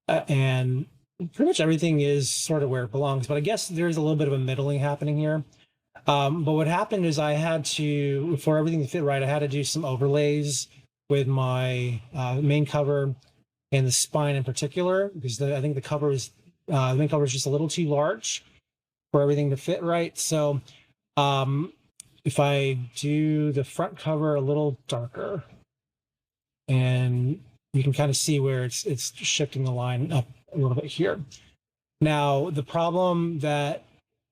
and pretty much everything is sort of where it belongs, but I guess there's a little bit of a middling happening here. But what happened is I had to, for everything to fit right, I had to do some overlays with my main cover and the spine in particular, because I think the main cover is just a little too large for everything to fit right. So if I do the front cover a little darker, and you can kind of see where it's shifting the line up a little bit here. Now, the problem that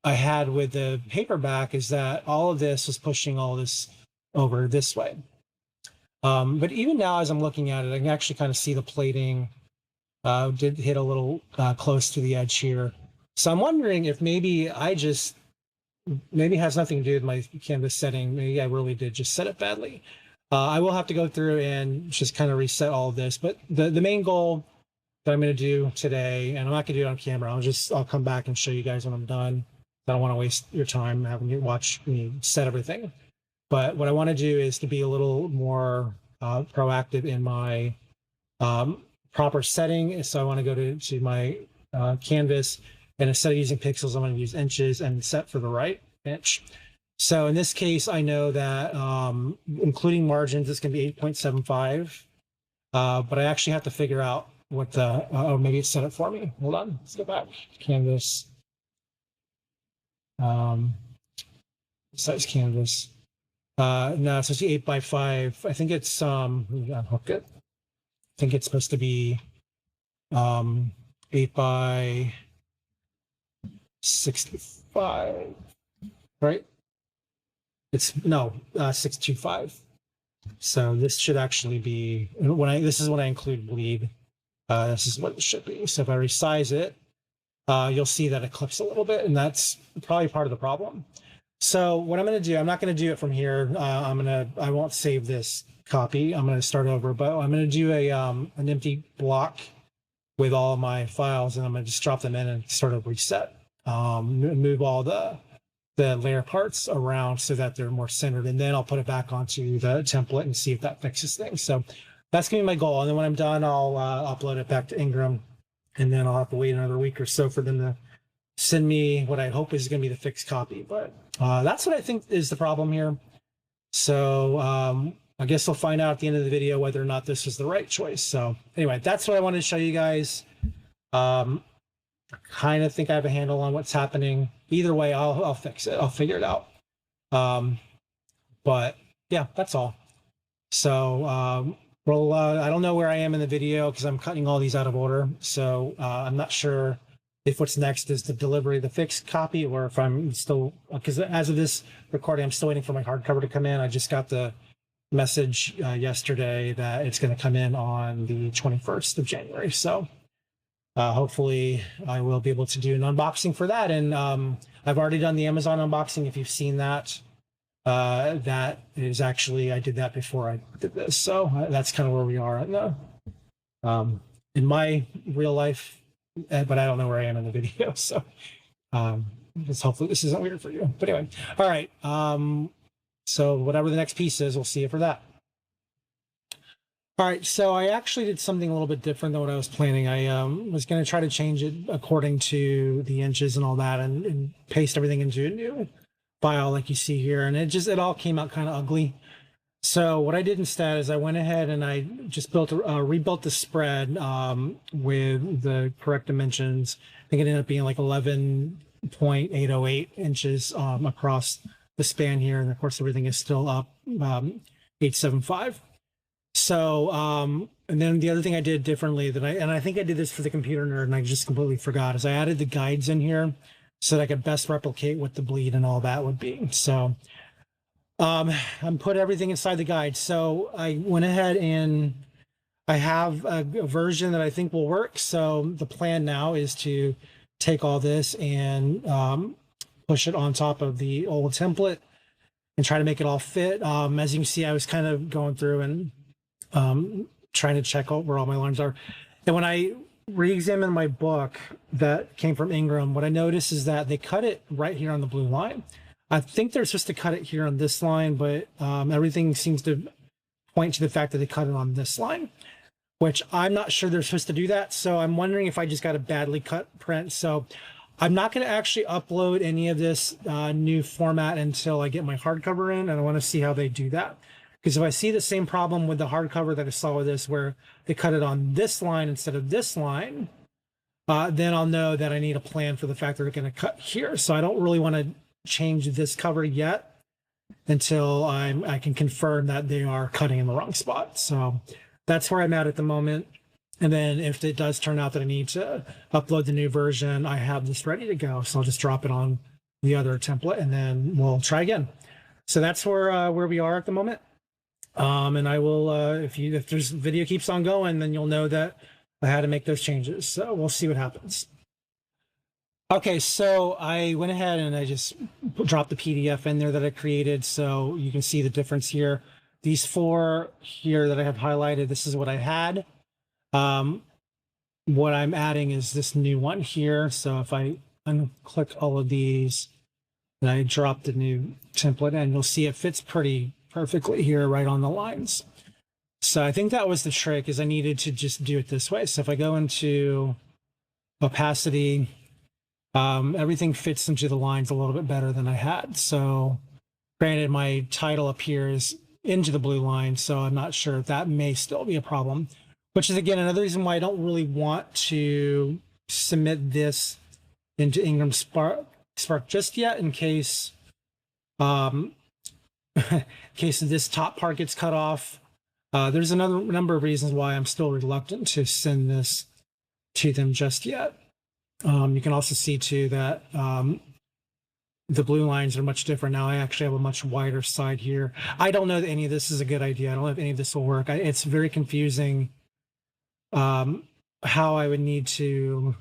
I had with the paperback is that all of this was pushing all this over this way. But even now, as I'm looking at it, I can actually kind of see the plating did hit a little close to the edge here. So I'm wondering if maybe maybe it has nothing to do with my canvas setting. Maybe I really did just set it badly. I will have to go through and just kind of reset all of this. But the main goal that I'm going to do today, and I'm not going to do it on camera, I'll come back and show you guys when I'm done. I don't want to waste your time having you watch me set everything. But what I want to do is to be a little more proactive in my proper setting. So I want to go to my canvas, and instead of using pixels, I'm going to use inches and set for the right inch. So in this case, I know that including margins, this can be 8.75, but I actually have to figure out what oh, maybe it's set it for me. Hold on, let's go back. Canvas, size canvas. No, it's supposed to be 8x5. I think it's, unhook it. I think it's supposed to be 8 by 65, right? It's 625. So this should actually be this is when I include bleed. This is what it should be. So if I resize it, you'll see that it clips a little bit, and that's probably part of the problem. So what I'm going to do, I'm not going to do it from here. I won't save this copy. I'm going to start over, but I'm going to do an empty block with all of my files, and I'm going to just drop them in and sort of reset, move all the layer parts around so that they're more centered, and then I'll put it back onto the template and see if that fixes things. So that's going to be my goal. And then when I'm done, I'll upload it back to Ingram, and then I'll have to wait another week or so for them to send me what I hope is going to be the fixed copy. But that's what I think is the problem here. So I guess we'll find out at the end of the video whether or not this is the right choice. So anyway, that's what I wanted to show you guys. Kind of think I have a handle on what's happening. Either way, I'll fix it. I'll figure it out. But yeah, that's all. So I don't know where I am in the video because I'm cutting all these out of order. So I'm not sure if what's next is the delivery of the fixed copy, or if I'm still, because as of this recording, I'm still waiting for my hardcover to come in. I just got the message yesterday that it's going to come in on the 21st of January. So hopefully I will be able to do an unboxing for that. And I've already done the Amazon unboxing. If you've seen that, that is actually, I did that before I did this. So that's kind of where we are in my real life, but I don't know where I am in the video. So just hopefully this isn't weird for you. But anyway, all right. So whatever the next piece is, we'll see it for that. All right, so I actually did something a little bit different than what I was planning. I was going to try to change it according to the inches and all that, and paste everything into a new file like you see here, and it all came out kind of ugly. So what I did instead is I went ahead and I just rebuilt the spread with the correct dimensions. I think it ended up being like 11.808 inches across the span here, and of course everything is still up 875. So, and then the other thing I did differently and I think I did this for the computer nerd and I just completely forgot, is I added the guides in here so that I could best replicate what the bleed and all that would be. So, I put everything inside the guide. So I went ahead and I have a version that I think will work. So the plan now is to take all this and push it on top of the old template and try to make it all fit. As you can see, I was kind of going through and trying to check out where all my lines are. And when I re-examined my book that came from Ingram, what I noticed is that they cut it right here on the blue line. I think they're supposed to cut it here on this line, but everything seems to point to the fact that they cut it on this line, which I'm not sure they're supposed to do that. So I'm wondering if I just got a badly cut print. So I'm not going to actually upload any of this new format until I get my hardcover in, and I want to see how they do that. Because if I see the same problem with the hardcover that I saw with this, where they cut it on this line instead of this line, then I'll know that I need a plan for the fact that they're going to cut here. So I don't really want to change this cover yet until I can confirm that they are cutting in the wrong spot. So that's where I'm at the moment. And then if it does turn out that I need to upload the new version, I have this ready to go. So I'll just drop it on the other template and then we'll try again. So that's where we are at the moment. And I will, if there's video keeps on going, then you'll know that I had to make those changes. So we'll see what happens. Okay, so I went ahead and I just dropped the PDF in there that I created, so you can see the difference here. These 4 here that I have highlighted, this is what I had. What I'm adding is this new one here. So if I unclick all of these, and I drop the new template in, you'll see it fits pretty perfectly here right on the lines. So I think that was the trick, is I needed to just do it this way. So if I go into opacity, everything fits into the lines a little bit better than I had. So granted, my title appears into the blue line, so I'm not sure if that may still be a problem, which is, again, another reason why I don't really want to submit this into IngramSpark just yet, in case this top part gets cut off. There's another number of reasons why I'm still reluctant to send this to them just yet. You can also see too that the blue lines are much different now. I actually have a much wider side here. I don't know that any of this is a good idea. I don't know if any of this will work. It's very confusing how I would need to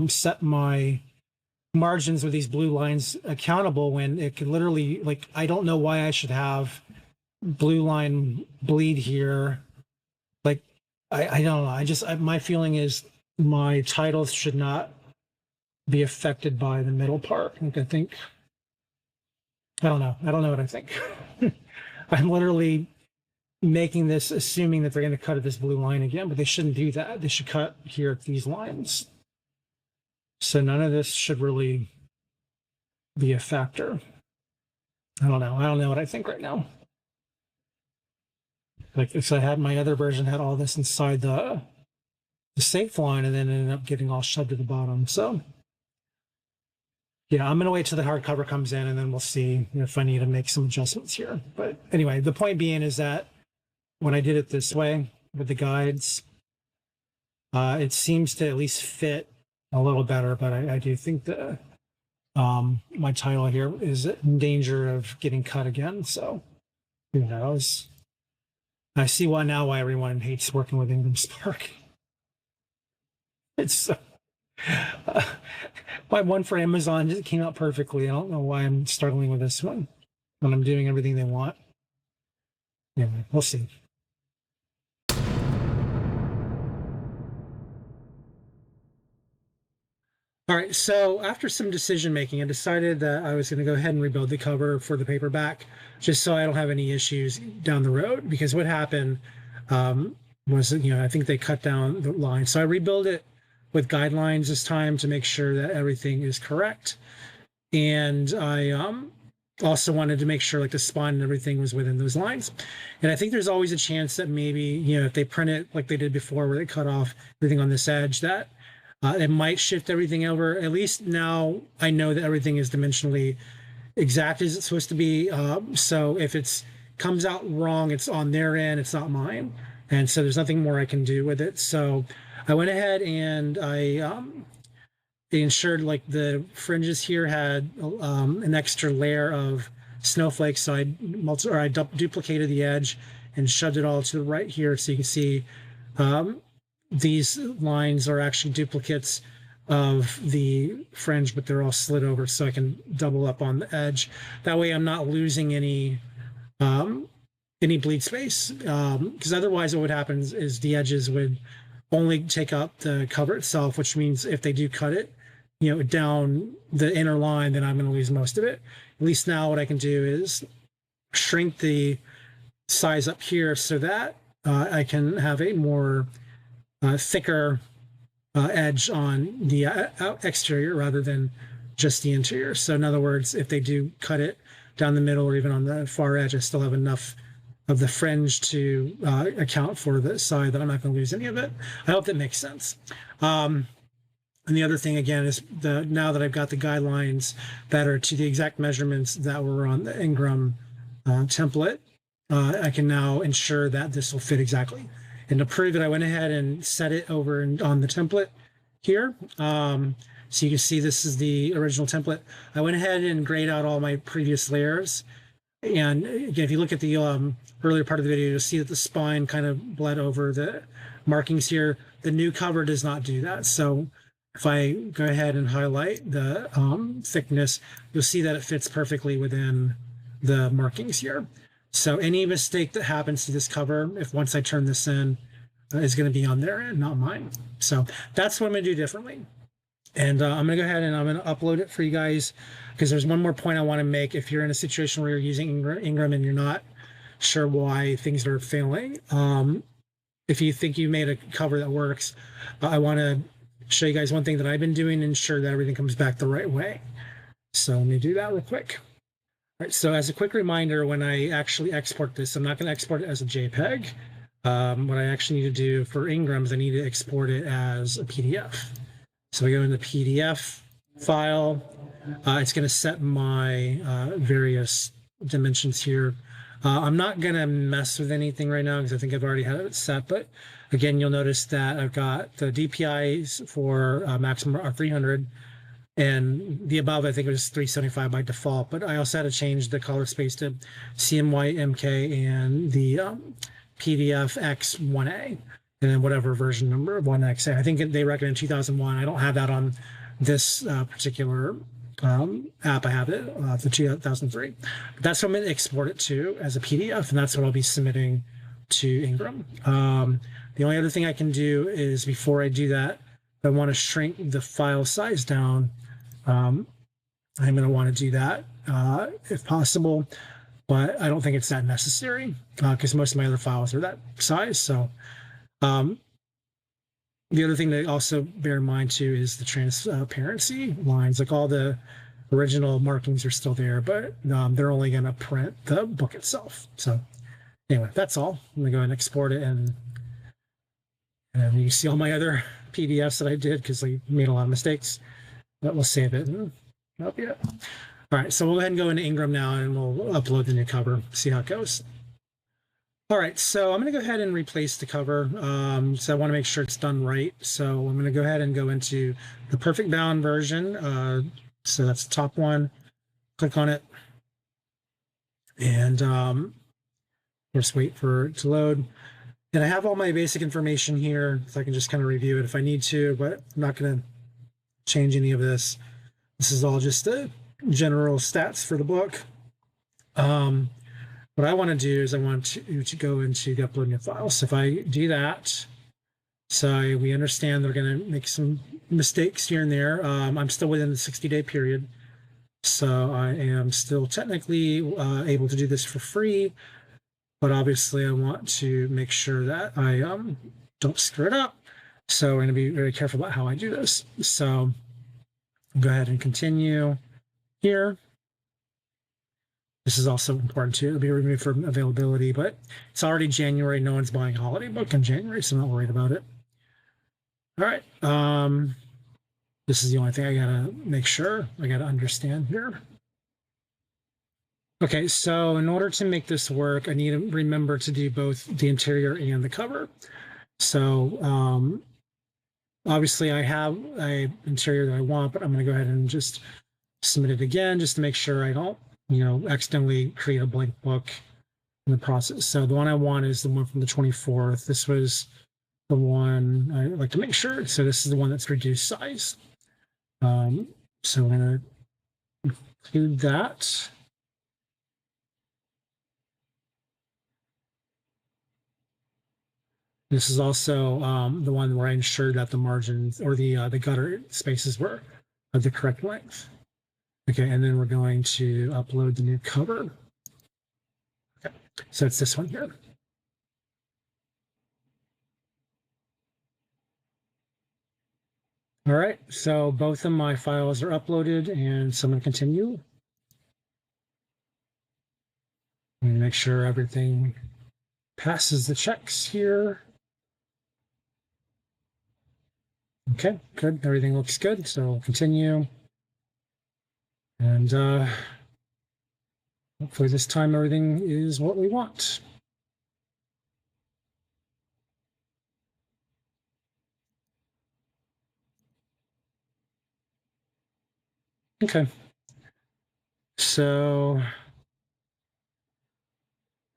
set my margins with these blue lines accountable when it could literally, like, I don't know why I should have blue line bleed here. Like, I don't know. My feeling is my titles should not be affected by the middle part. I don't know what I think. I'm literally making this assuming that they're going to cut at this blue line again, but they shouldn't do that. They should cut here at these lines. So none of this should really be a factor. I don't know what I think right now. Like, if I had my other version had all this inside the safe line and then ended up getting all shoved to the bottom. So yeah, I'm gonna wait till the hardcover comes in and then we'll see if I need to make some adjustments here. But anyway, the point being is that when I did it this way with the guides, it seems to at least fit a little better, but I do think that my title here is in danger of getting cut again. So who knows? I see why everyone hates working with IngramSpark. It's my one for Amazon just came out perfectly. I don't know why I'm struggling with this one when I'm doing everything they want. Anyway, we'll see. All right, so after some decision making, I decided that I was going to go ahead and rebuild the cover for the paperback, just so I don't have any issues down the road. Because what happened was, I think they cut down the line. So I rebuilt it with guidelines this time to make sure that everything is correct. And I also wanted to make sure like the spine and everything was within those lines. And I think there's always a chance that maybe, if they print it like they did before, where they cut off everything on this edge, that it might shift everything over. At least now I know that everything is dimensionally exact as it's supposed to be. So if it comes out wrong, it's on their end, it's not mine. And so there's nothing more I can do with it. So I went ahead and I ensured like the fringes here had an extra layer of snowflakes. So I duplicated the edge and shoved it all to the right here. So you can see these lines are actually duplicates of the fringe, but they're all slid over so I can double up on the edge. That way I'm not losing any bleed space, because otherwise what would happen is the edges would only take up the cover itself, which means if they do cut it, down the inner line, then I'm going to lose most of it. At least now what I can do is shrink the size up here so that I can have a more thicker edge on the exterior rather than just the interior. So in other words, if they do cut it down the middle or even on the far edge, I still have enough of the fringe to account for the side that I'm not going to lose any of it. I hope that makes sense. And the other thing, again, is now that I've got the guidelines that are to the exact measurements that were on the Ingram template, I can now ensure that this will fit exactly. And to prove it, I went ahead and set it over on the template here. So you can see this is the original template. I went ahead and grayed out all my previous layers. And again, if you look at the earlier part of the video, you'll see that the spine kind of bled over the markings here. The new cover does not do that. So if I go ahead and highlight the thickness, you'll see that it fits perfectly within the markings here. So any mistake that happens to this cover, if once I turn this in, is going to be on their end, not mine. So that's what I'm going to do differently. And I'm going to go ahead and I'm going to upload it for you guys, because there's one more point I want to make. If you're in a situation where you're using Ingram and you're not sure why things are failing, if you think you made a cover that works, I want to show you guys one thing that I've been doing to ensure that everything comes back the right way. So let me do that real quick. All right, so as a quick reminder, when I actually export this, I'm not going to export it as a JPEG. What I actually need to do for Ingram is I need to export it as a PDF. So I go in the PDF file. It's going to set my various dimensions here. I'm not going to mess with anything right now because I think I've already had it set. But again, you'll notice that I've got the DPIs for maximum are 300. And the above, I think it was 375 by default. But I also had to change the color space to CMY MK and the PDF X1A. And then whatever version number of 1X. I think they recommend 2001. I don't have that on this particular app. I have it for 2003. But that's what I'm going to export it to as a PDF, and that's what I'll be submitting to Ingram. The only other thing I can do is, before I do that, I want to shrink the file size down. I'm going to want to do that if possible, but I don't think it's that necessary because most of my other files are that size. So the other thing to also bear in mind too is the transparency lines. Like all the original markings are still there, but they're only going to print the book itself. So anyway, that's all. I'm going to go and export it, and you can see all my other PDFs that I did because I made a lot of mistakes. But we'll save it. Nope, yeah. All right, so we'll go ahead and go into Ingram now, and we'll upload the new cover, see how it goes. All right, so I'm going to go ahead and replace the cover. So I want to make sure it's done right. So I'm going to go ahead and go into the perfect bound version. So that's the top one. Click on it. And just wait for it to load. And I have all my basic information here, so I can just kind of review it if I need to, but I'm not going to change any of this. This is all just the general stats for the book. What I want to do is I want to go into the upload new files. So if I do that, so we understand they're going to make some mistakes here and there. I'm still within the 60-day period. So I am still technically able to do this for free, but obviously I want to make sure that I don't screw it up. So we're going to be very careful about how I do this. So I'll go ahead and continue here. This is also important too. It'll be removed from availability, but it's already January. No one's buying a holiday book in January, so I'm not worried about it. All right. This is the only thing I gotta make sure. I gotta understand here. Okay, so in order to make this work, I need to remember to do both the interior and the cover. So obviously I have an interior that I want, but I'm going to go ahead and just submit it again just to make sure I don't, accidentally create a blank book in the process. So the one I want is the one from the 24th. This was the one I like to make sure. So this is the one that's reduced size. So I'm going to include that. This is also the one where I ensured that the margins or the gutter spaces were of the correct length. Okay, and then we're going to upload the new cover. Okay, so it's this one here. All right, so both of my files are uploaded, and so I'm going to continue. I'm going to make sure everything passes the checks here. Okay, good. Everything looks good, so I'll continue. And hopefully this time everything is what we want. Okay. So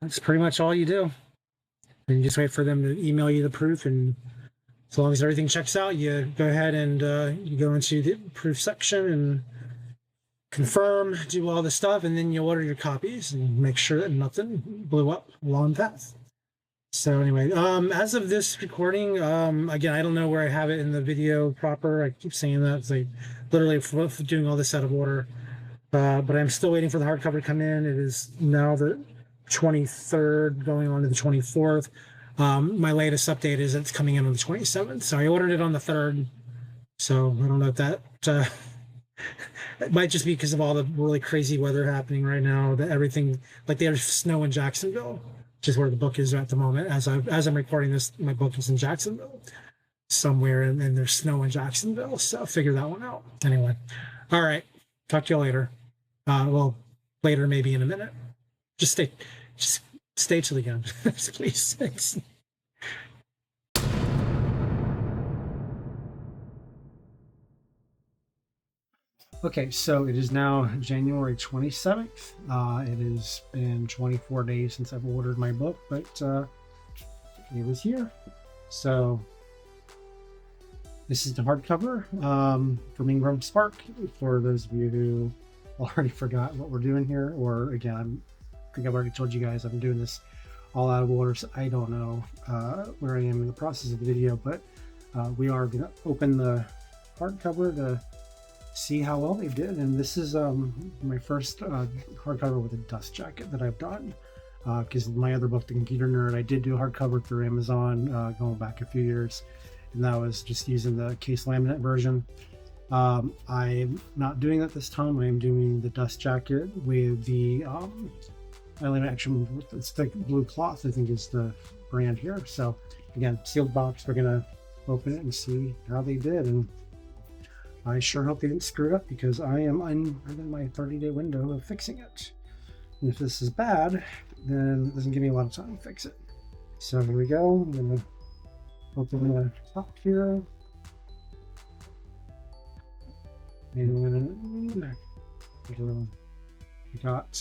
that's pretty much all you do. And you just wait for them to email you the proof, and as long as everything checks out, you go ahead and you go into the proof section and confirm, do all the stuff, and then you order your copies and make sure that nothing blew up along the path. So anyway, as of this recording, again, I don't know where I have it in the video proper. I keep saying that because I literally doing all this out of order. But I'm still waiting for the hardcover to come in. It is now the 23rd, going on to the 24th. My latest update is it's coming in on the 27th. So I ordered it on the 3rd. So I don't know if that it might just be because of all the really crazy weather happening right now. That everything, like there's snow in Jacksonville, which is where the book is at the moment. As I'm recording this, my book is in Jacksonville somewhere, and there's snow in Jacksonville. So figure that one out. Anyway, all right. Talk to you later. Well, later, maybe in a minute. Just stay till the end, please. Thanks. Okay, so it is now January 27th. It has been 24 days since I've ordered my book, but it was here. So this is the hardcover from IngramSpark. For those of you who already forgot what we're doing here, or again, I think I've already told you guys I'm doing this all out of order, so I don't know where I am in the process of the video, but we are going to open the hardcover to see how well they did. And this is my first hardcover with a dust jacket that I've done, because my other book, The Computer Nerd, I did do a hardcover through Amazon going back a few years, and that was just using the case laminate version. I'm not doing that this time. I am doing the dust jacket with the actually, it's the Blue Cloth, I think is the brand here. So again, sealed box. We're gonna open it and see how they did, and I sure hope they didn't screw it up, because I'm in my 30-day window of fixing it. And if this is bad, then it doesn't give me a lot of time to fix it. So here we go. I'm gonna open the top here. And we got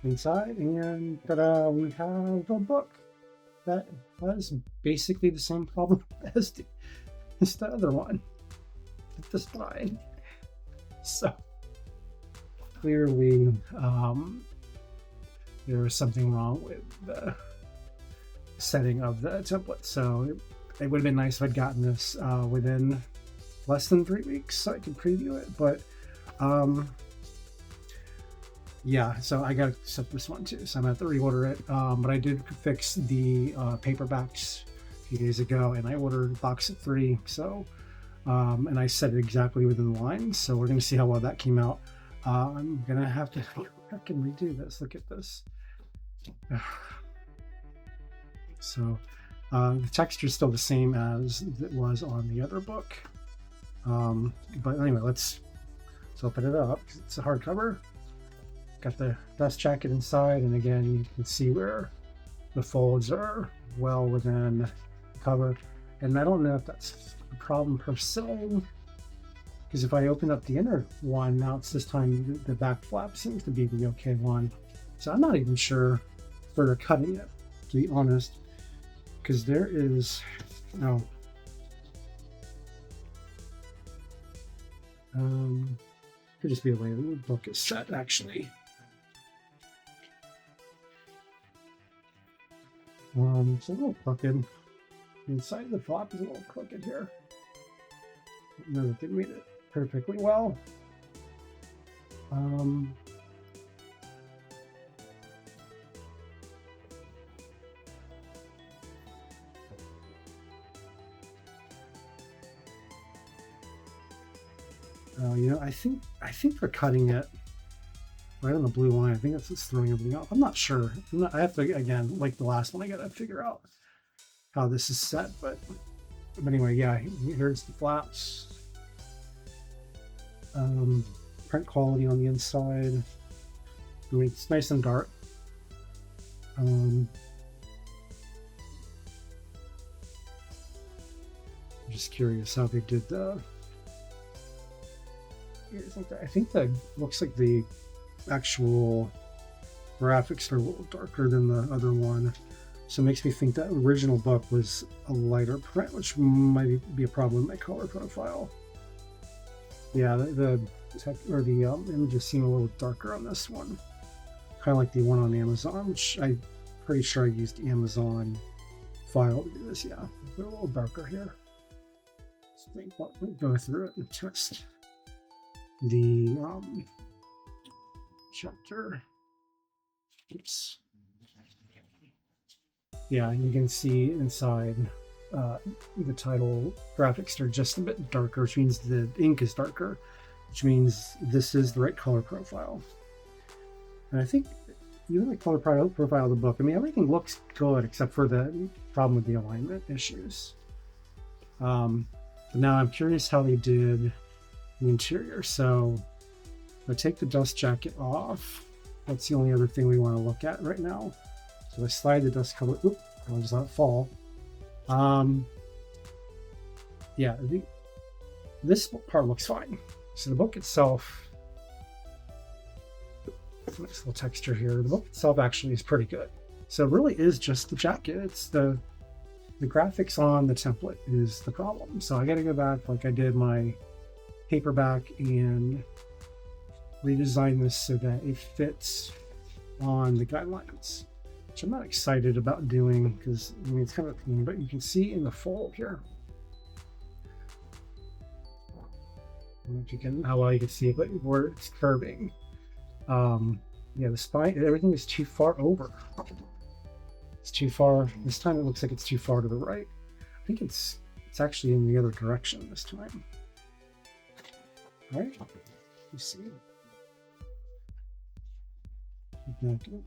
inside, and ta-da, we have a book that has basically the same problem as the other one at the spine. So clearly there was something wrong with the setting of the template. So it would have been nice if I'd gotten this within less than 3 weeks so I could preview it, but yeah, so I gotta set this one too, so I'm gonna have to reorder it. But I did fix the paperbacks a few days ago, and I ordered a box of 3, so and I set it exactly within the line, so we're gonna see how well that came out. I'm gonna have to I can redo this. Look at this. So the texture is still the same as it was on the other book, but anyway, let's open it up. It's a hardcover. Got the dust jacket inside, and again, you can see where the folds are well within the cover. And I don't know if that's a problem per se, because if I open up the inner one, now it's this time the back flap seems to be the okay one. So I'm not even sure where they're cutting it, to be honest, because there is no. Could just be the way the book is set, actually. It's a little crooked. Inside the flap is a little crooked here. No, that didn't read it perfectly well. You know, I think they're cutting it right on the blue line. I think that's what's throwing everything off. I'm not sure. I have to, again, like the last one, I gotta figure out how this is set. But anyway, yeah, here's the flaps. Print quality on the inside. I mean, it's nice and dark. I'm just curious how they did the. I think that looks like the actual graphics are a little darker than the other one, so it makes me think that original book was a lighter print, which might be a problem in my color profile. Yeah, the images seem a little darker on this one, kind of like the one on Amazon, which I'm pretty sure I used Amazon file to do this. Yeah, they're a little darker here. So let me go through it and test the chapter. Oops. Yeah, you can see inside the title graphics are just a bit darker, which means the ink is darker, which means this is the right color profile. And I think even the color profile of the book, I mean, everything looks good except for the problem with the alignment issues. But now I'm curious how they did the interior. So if I take the dust jacket off, that's the only other thing we want to look at right now. So I slide the dust cover. Oop, I'll just let it fall. Yeah, this part looks fine. So the book itself, nice little texture here. The book itself actually is pretty good. So it really is just the jacket. It's the graphics on the template is the problem. So I got to go back like I did my paperback and redesign this so that it fits on the guidelines, which I'm not excited about doing because I mean it's kind of clean, but you can see in the fold here. I don't know if you can, how well you can see it, but where it's curving. Yeah, the spine, everything is too far over. It's too far. This time it looks like it's too far to the right. I think it's actually in the other direction this time. All right, you see. Okay.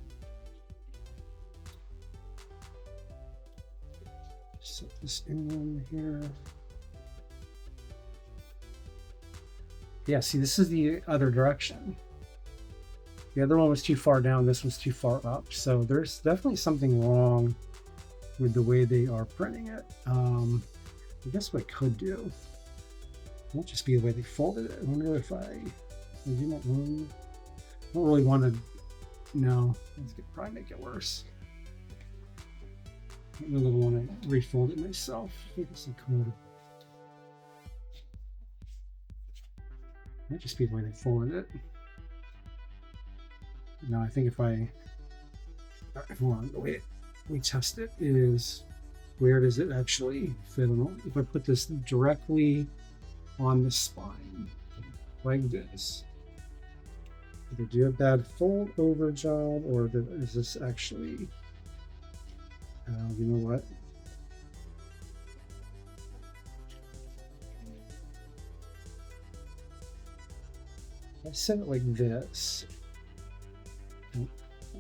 Set this in here. Yeah, see, this is the other direction. The other one was too far down, this was too far up. So there's definitely something wrong with the way they are printing it. I guess what I could do, it won't just be the way they folded it. I wonder if I do my own. I don't really want to, no, this could probably make it worse. I don't really want to refold it myself. I think it's cool. Might just be the way they folded it. No, I think if I, hold on, the way we test it is, where does it actually fit on? If I put this directly on the spine, like this, either do a bad fold over job, or is this actually, you know what? I set it like this.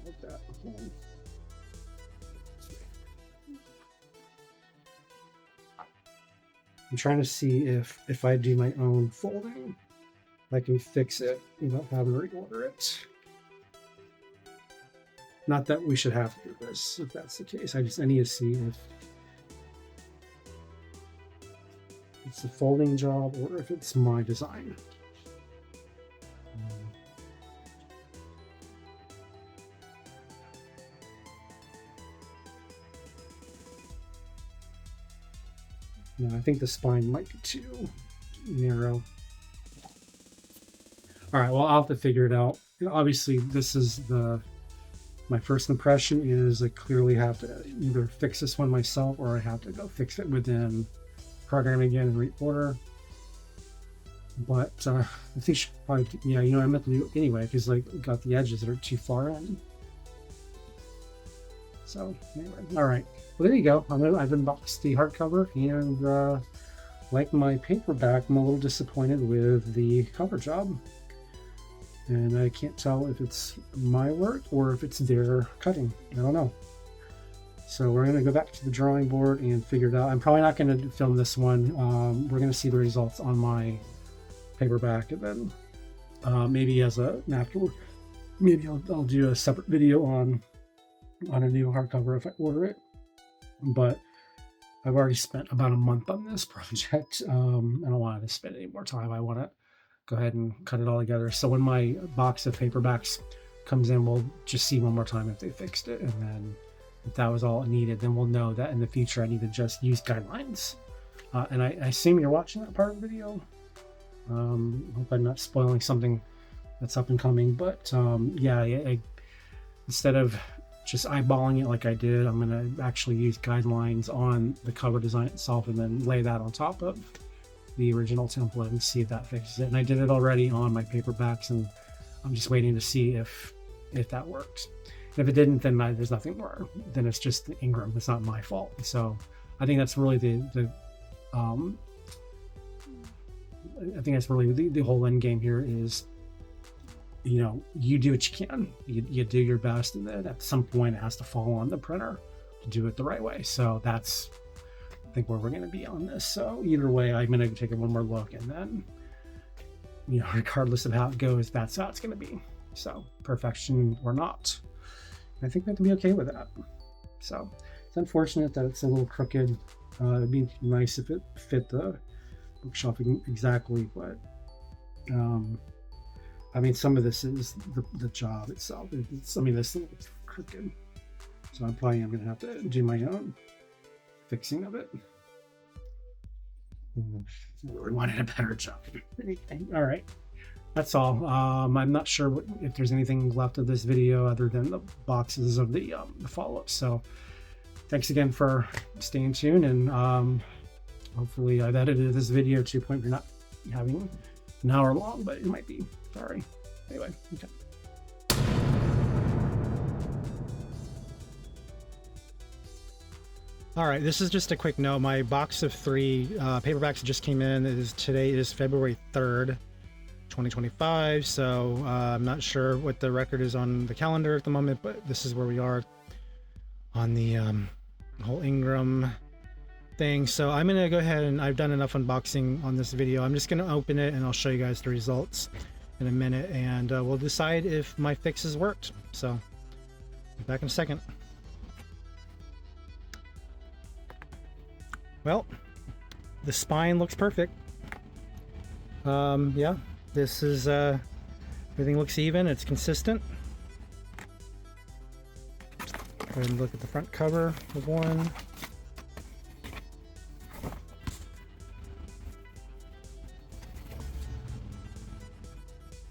Like that. I'm trying to see if I do my own folding, I can fix it without having to reorder it. Not that we should have to do this if that's the case. I need to see if it's a folding job or if it's my design. No, I think the spine might be too narrow. All right, well, I'll have to figure it out. Obviously, this is my my first impression is I clearly have to either fix this one myself or I have to go fix it within programming again and reorder. But I think you should probably, yeah, you know, I meant to do it anyway because like got the edges that are too far in. So anyway, all right. Well, there you go. I've unboxed the hardcover, and like my paperback, I'm a little disappointed with the cover job. And I can't tell if it's my work or if it's their cutting. I don't know. So we're going to go back to the drawing board and figure it out. I'm probably not going to film this one. We're going to see the results on my paperback, and then maybe as an afterward, maybe I'll do a separate video on a new hardcover if I order it. But I've already spent about a month on this project. I don't want to spend any more time. I want to go ahead and cut it all together. So when my box of paperbacks comes in, we'll just see one more time if they fixed it, and then if that was all needed, then we'll know that in the future I need to just use guidelines. And I assume you're watching that part of the video. Hope I'm not spoiling something that's up and coming, but yeah, I instead of just eyeballing it like I did, I'm going to actually use guidelines on the cover design itself and then lay that on top of the original template and see if that fixes it. And I did it already on my paperbacks, and I'm just waiting to see if that works. And if it didn't, then there's nothing more. Then it's just Ingram. It's not my fault. So I think that's really the whole end game here is, you know, you do what you can. You do your best, and then at some point it has to fall on the printer to do it the right way. So that's, I think, where we're going to be on this. So either way, I'm going to take one more look, and then, you know, regardless of how it goes, that's how it's going to be. So perfection or not, I think we have to be okay with that. So it's unfortunate that it's a little crooked. It'd be nice if it fit the bookshelf exactly, but I mean, some of this is the job itself. I mean, this is crooked, so I'm going to have to do my own fixing of it. I really wanted a better job. All right, that's all. I'm not sure if there's anything left of this video other than the boxes of the follow-ups. So thanks again for staying tuned, and hopefully I've edited this video to a point where you're not having an hour long, but it might be. Sorry. Anyway, okay. All right, this is just a quick note. My box of 3 paperbacks just came in. Today is February 3rd, 2025. So I'm not sure what the record is on the calendar at the moment, but this is where we are on the whole Ingram thing. So I'm going to go ahead, and I've done enough unboxing on this video. I'm just going to open it and I'll show you guys the results in a minute, and we'll decide if my fixes worked. So be back in a second. Well, the spine looks perfect. Yeah, this is everything looks even, it's consistent. Go ahead and look at the front cover of one.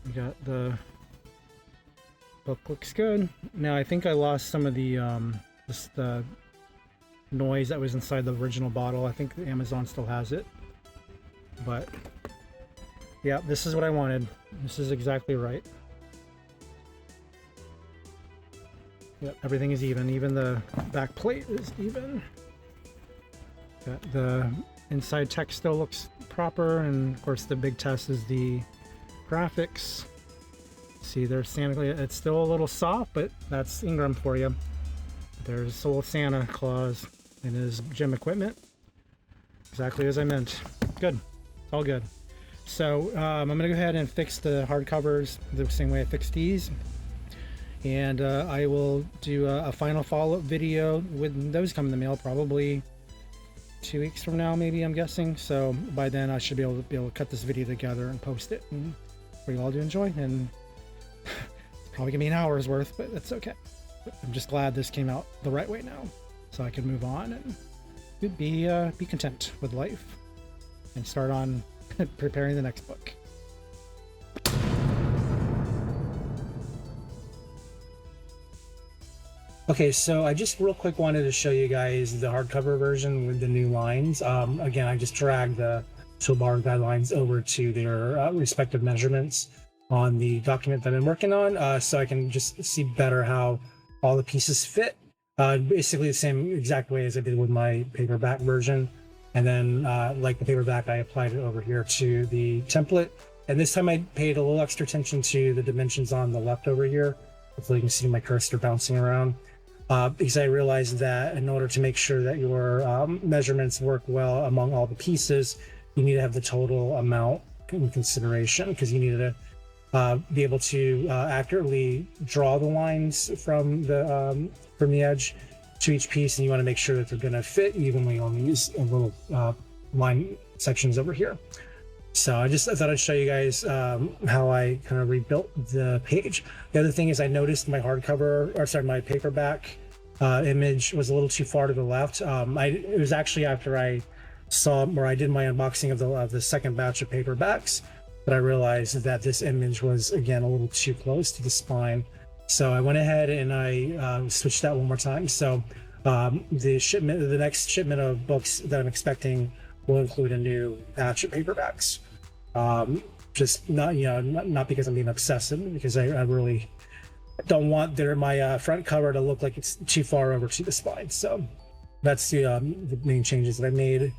We got the book, looks good. Now I think I lost some of the the noise that was inside the original bottle. I think Amazon still has it, but yeah, this is what I wanted. This is exactly right. Yep, everything is even. Even the back plate is even. Got the inside text still looks proper, and of course the big test is the graphics. See, there's Santa. It's still a little soft, but that's Ingram for you. There's a little Santa Claus in his gym equipment, exactly as I meant. Good, it's all good. So I'm gonna go ahead and fix the hardcovers the same way I fixed these, and I will do a final follow-up video when those come in the mail, probably 2 weeks from now, maybe, I'm guessing. So by then I should be able to cut this video together and post it, and for you all to enjoy. And it's probably gonna be an hour's worth, but that's okay. I'm just glad this came out the right way now, so I can move on and be content with life and start on preparing the next book. Okay, so I just real quick wanted to show you guys the hardcover version with the new lines. Again, I just dragged the toolbar guidelines over to their respective measurements on the document that I'm working on, so I can just see better how all the pieces fit. Basically the same exact way as I did with my paperback version. And then like the paperback, I applied it over here to the template. And this time I paid a little extra attention to the dimensions on the left over here. Hopefully you can see my cursor bouncing around. Because I realized that in order to make sure that your measurements work well among all the pieces, you need to have the total amount in consideration, because you need to be able to accurately draw the lines from the edge to each piece, and you want to make sure that they're going to fit evenly on these little line sections over here. So I thought I'd show you guys how I kind of rebuilt the page. The other thing is I noticed my my paperback image was a little too far to the left. It was actually after I saw where I did my unboxing of the second batch of paperbacks that I realized that this image was, again, a little too close to the spine. So I went ahead and I switched that one more time. So the next shipment of books that I'm expecting will include a new batch of paperbacks. Just not because I'm being obsessive, because I really don't want my front cover to look like it's too far over to the spine. So that's the main changes that I made.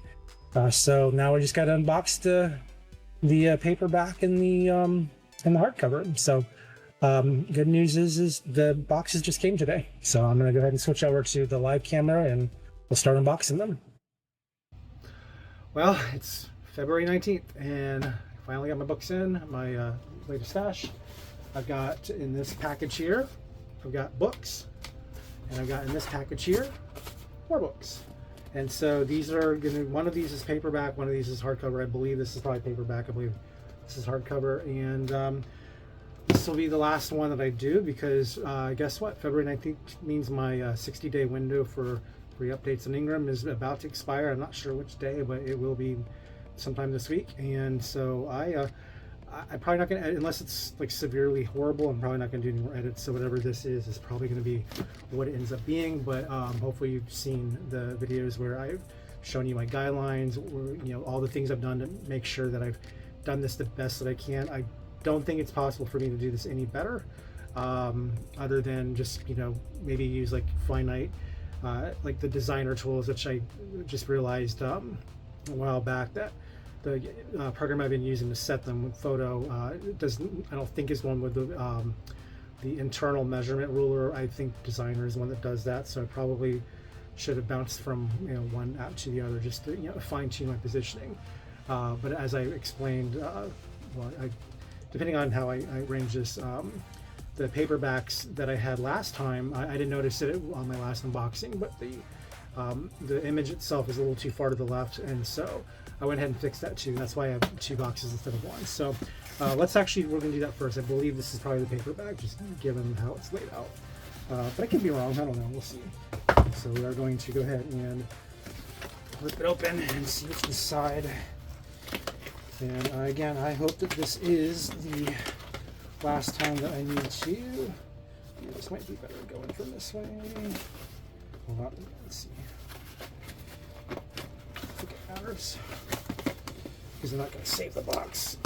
So now we just got to unbox the paperback and the hardcover. So good news is the boxes just came today. So I'm going to go ahead and switch over to the live camera and we'll start unboxing them. Well, it's February 19th and I finally got my books in, my latest stash. I've got in this package here, I've got books, and I've got in this package here, more books. And so these are one of these is paperback, one of these is hardcover. I believe this is probably paperback. I believe this is hardcover. And this will be the last one that I do, because guess what? February 19th means my 60-day window for free updates on Ingram is about to expire. I'm not sure which day, but it will be sometime this week. And so I'm probably not going to edit unless it's like severely horrible. I'm probably not going to do any more edits. So whatever this is probably going to be what it ends up being. But hopefully you've seen the videos where I've shown you my guidelines, or all the things I've done to make sure that I've done this the best that I can. I don't think it's possible for me to do this any better, other than just maybe use like finite, like the designer tools, which I just realized a while back that the program I've been using to set them with photo I don't think is one with the internal measurement ruler. I think Designer is one that does that, so I probably should have bounced from one app to the other just to fine-tune my positioning. But as I explained, depending on how I arrange this, the paperbacks that I had last time, I didn't notice it on my last unboxing, but the image itself is a little too far to the left, and so I went ahead and fixed that too. That's why I have two boxes instead of one. So we're going to do that first. I believe this is probably the paperback, just given how it's laid out. But I could be wrong. I don't know. We'll see. So we are going to go ahead and rip it open and see what's inside. And again, I hope that this is the last time that I need to. This might be better going from this way. Hold on, let's see. I think it matters, because I'm not going to save the box.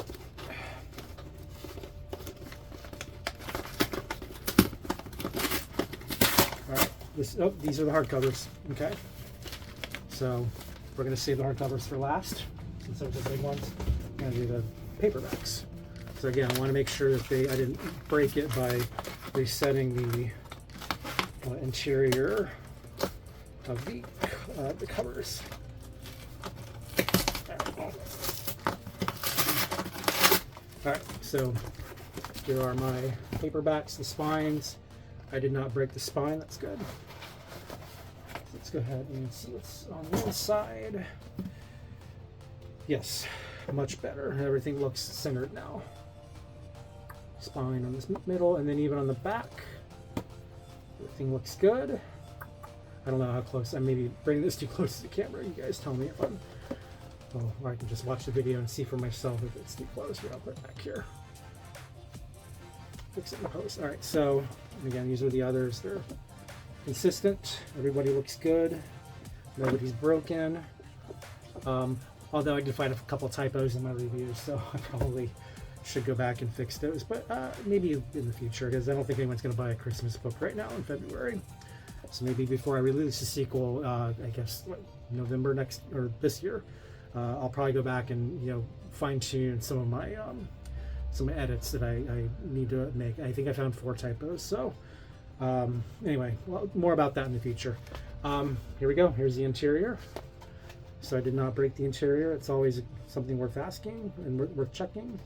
All right, these are the hardcovers. Okay, so we're going to save the hardcovers for last, since those are the big ones. I'm going to do the paperbacks. So again, I want to make sure that I didn't break it by resetting the interior of the covers. All right, so here are my paperbacks, the spines. I did not break the spine, that's good. Let's go ahead and see what's on the inside. Yes, much better. Everything looks centered now. Spine on this middle, and then even on the back, everything looks good. I don't know how close. I may be bringing this too close to the camera. You guys tell me if I'm. Oh, or I can just watch the video and see for myself if it's too close. Here, I'll put it back here. Fix it in post. All right. So again, these are the others. They're consistent. Everybody looks good. Nobody's broken. Although I did find a couple typos in my reviews, so I probably should go back and fix those. But maybe in the future, because I don't think anyone's going to buy a Christmas book right now in February. So maybe before I release the sequel, I guess November next or this year, I'll probably go back and fine tune some of my edits that I need to make. I think I found 4 typos. So anyway, well, more about that in the future. Here we go. Here's the interior. So I did not break the interior. It's always something worth asking and worth checking.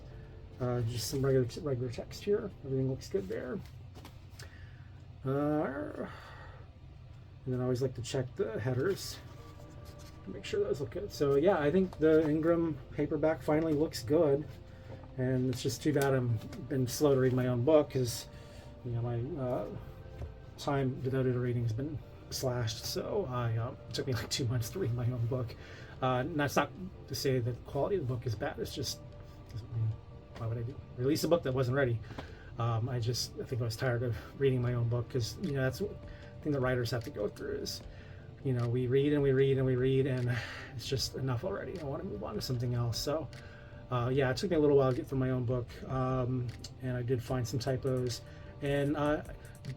Just some regular text here. Everything looks good there. And then I always like to check the headers to make sure those look good. So yeah, I think the Ingram paperback finally looks good. And it's just too bad I've been slow to read my own book, because my time devoted to reading has been slashed. So it took me like 2 months to read my own book. And that's not to say that the quality of the book is bad. It's just, why would I release a book that wasn't ready? I think I was tired of reading my own book, because that's the thing that writers have to go through is, we read and we read and we read, and it's just enough already. I want to move on to something else. So yeah, it took me a little while to get through my own book, and I did find some typos, and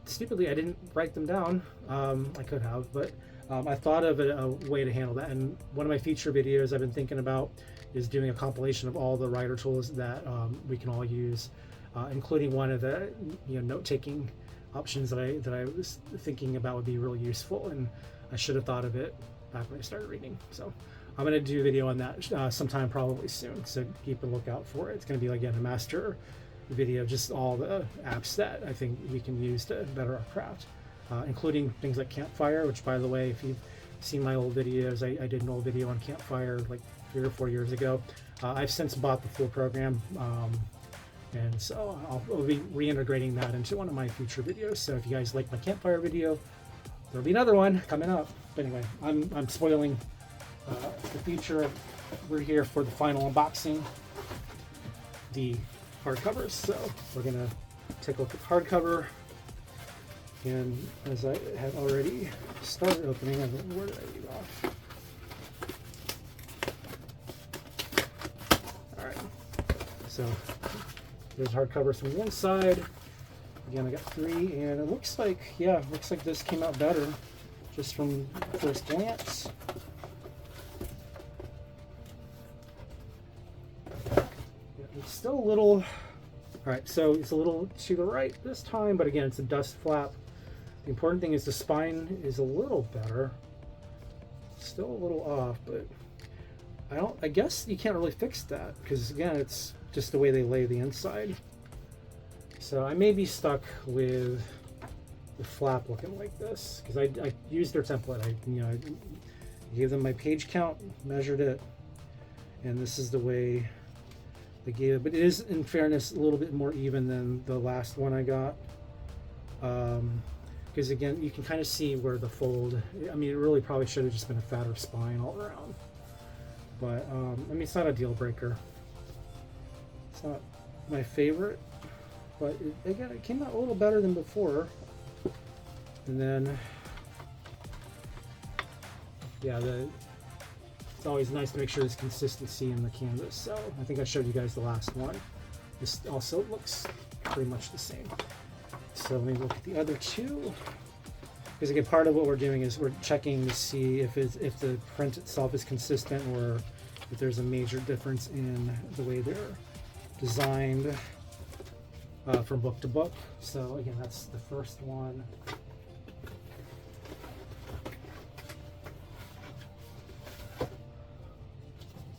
stupidly I didn't write them down. I could have, but I thought of a way to handle that. And one of my future videos I've been thinking about is doing a compilation of all the writer tools that we can all use, including one of the note-taking options that I was thinking about would be really useful, and I should have thought of it back when I started reading. So I'm going to do a video on that sometime probably soon, so keep a lookout for it. It's going to be, again, a master video of just all the apps that I think we can use to better our craft, including things like Campfire, which, by the way, if you've seen my old videos, I did an old video on Campfire like 3 or 4 years ago. I've since bought the full program, and so I'll be reintegrating that into one of my future videos. So if you guys like my Campfire video, there'll be another one coming up. But anyway, I'm spoiling the future. We're here for the final unboxing, the hardcovers. So we're gonna take a look at the hardcover, and as I have already started opening, where did I leave off? All right, so there's hardcovers from the inside. Again, I got 3, and it looks like, this came out better just from first glance. It's still a little, all right, so it's a little to the right this time, but again, it's a dust flap. The important thing is the spine is a little better. Still a little off, but I guess you can't really fix that, because again, it's just the way they lay the inside. So I may be stuck with the flap looking like this, because I used their template. I gave them my page count, measured it, and this is the way they gave it. But it is, in fairness, a little bit more even than the last one I got. Because again, you can kind of see where the fold, it really probably should have just been a fatter spine all around. But it's not a deal breaker. It's not my favorite, but again, it came out a little better than before. And then, yeah, it's always nice to make sure there's consistency in the canvas. So I think I showed you guys the last one. This also looks pretty much the same. So let me look at the other 2. Because again, part of what we're doing is we're checking to see if the print itself is consistent, or if there's a major difference in the way they're designed from book to book. So again, that's the first one.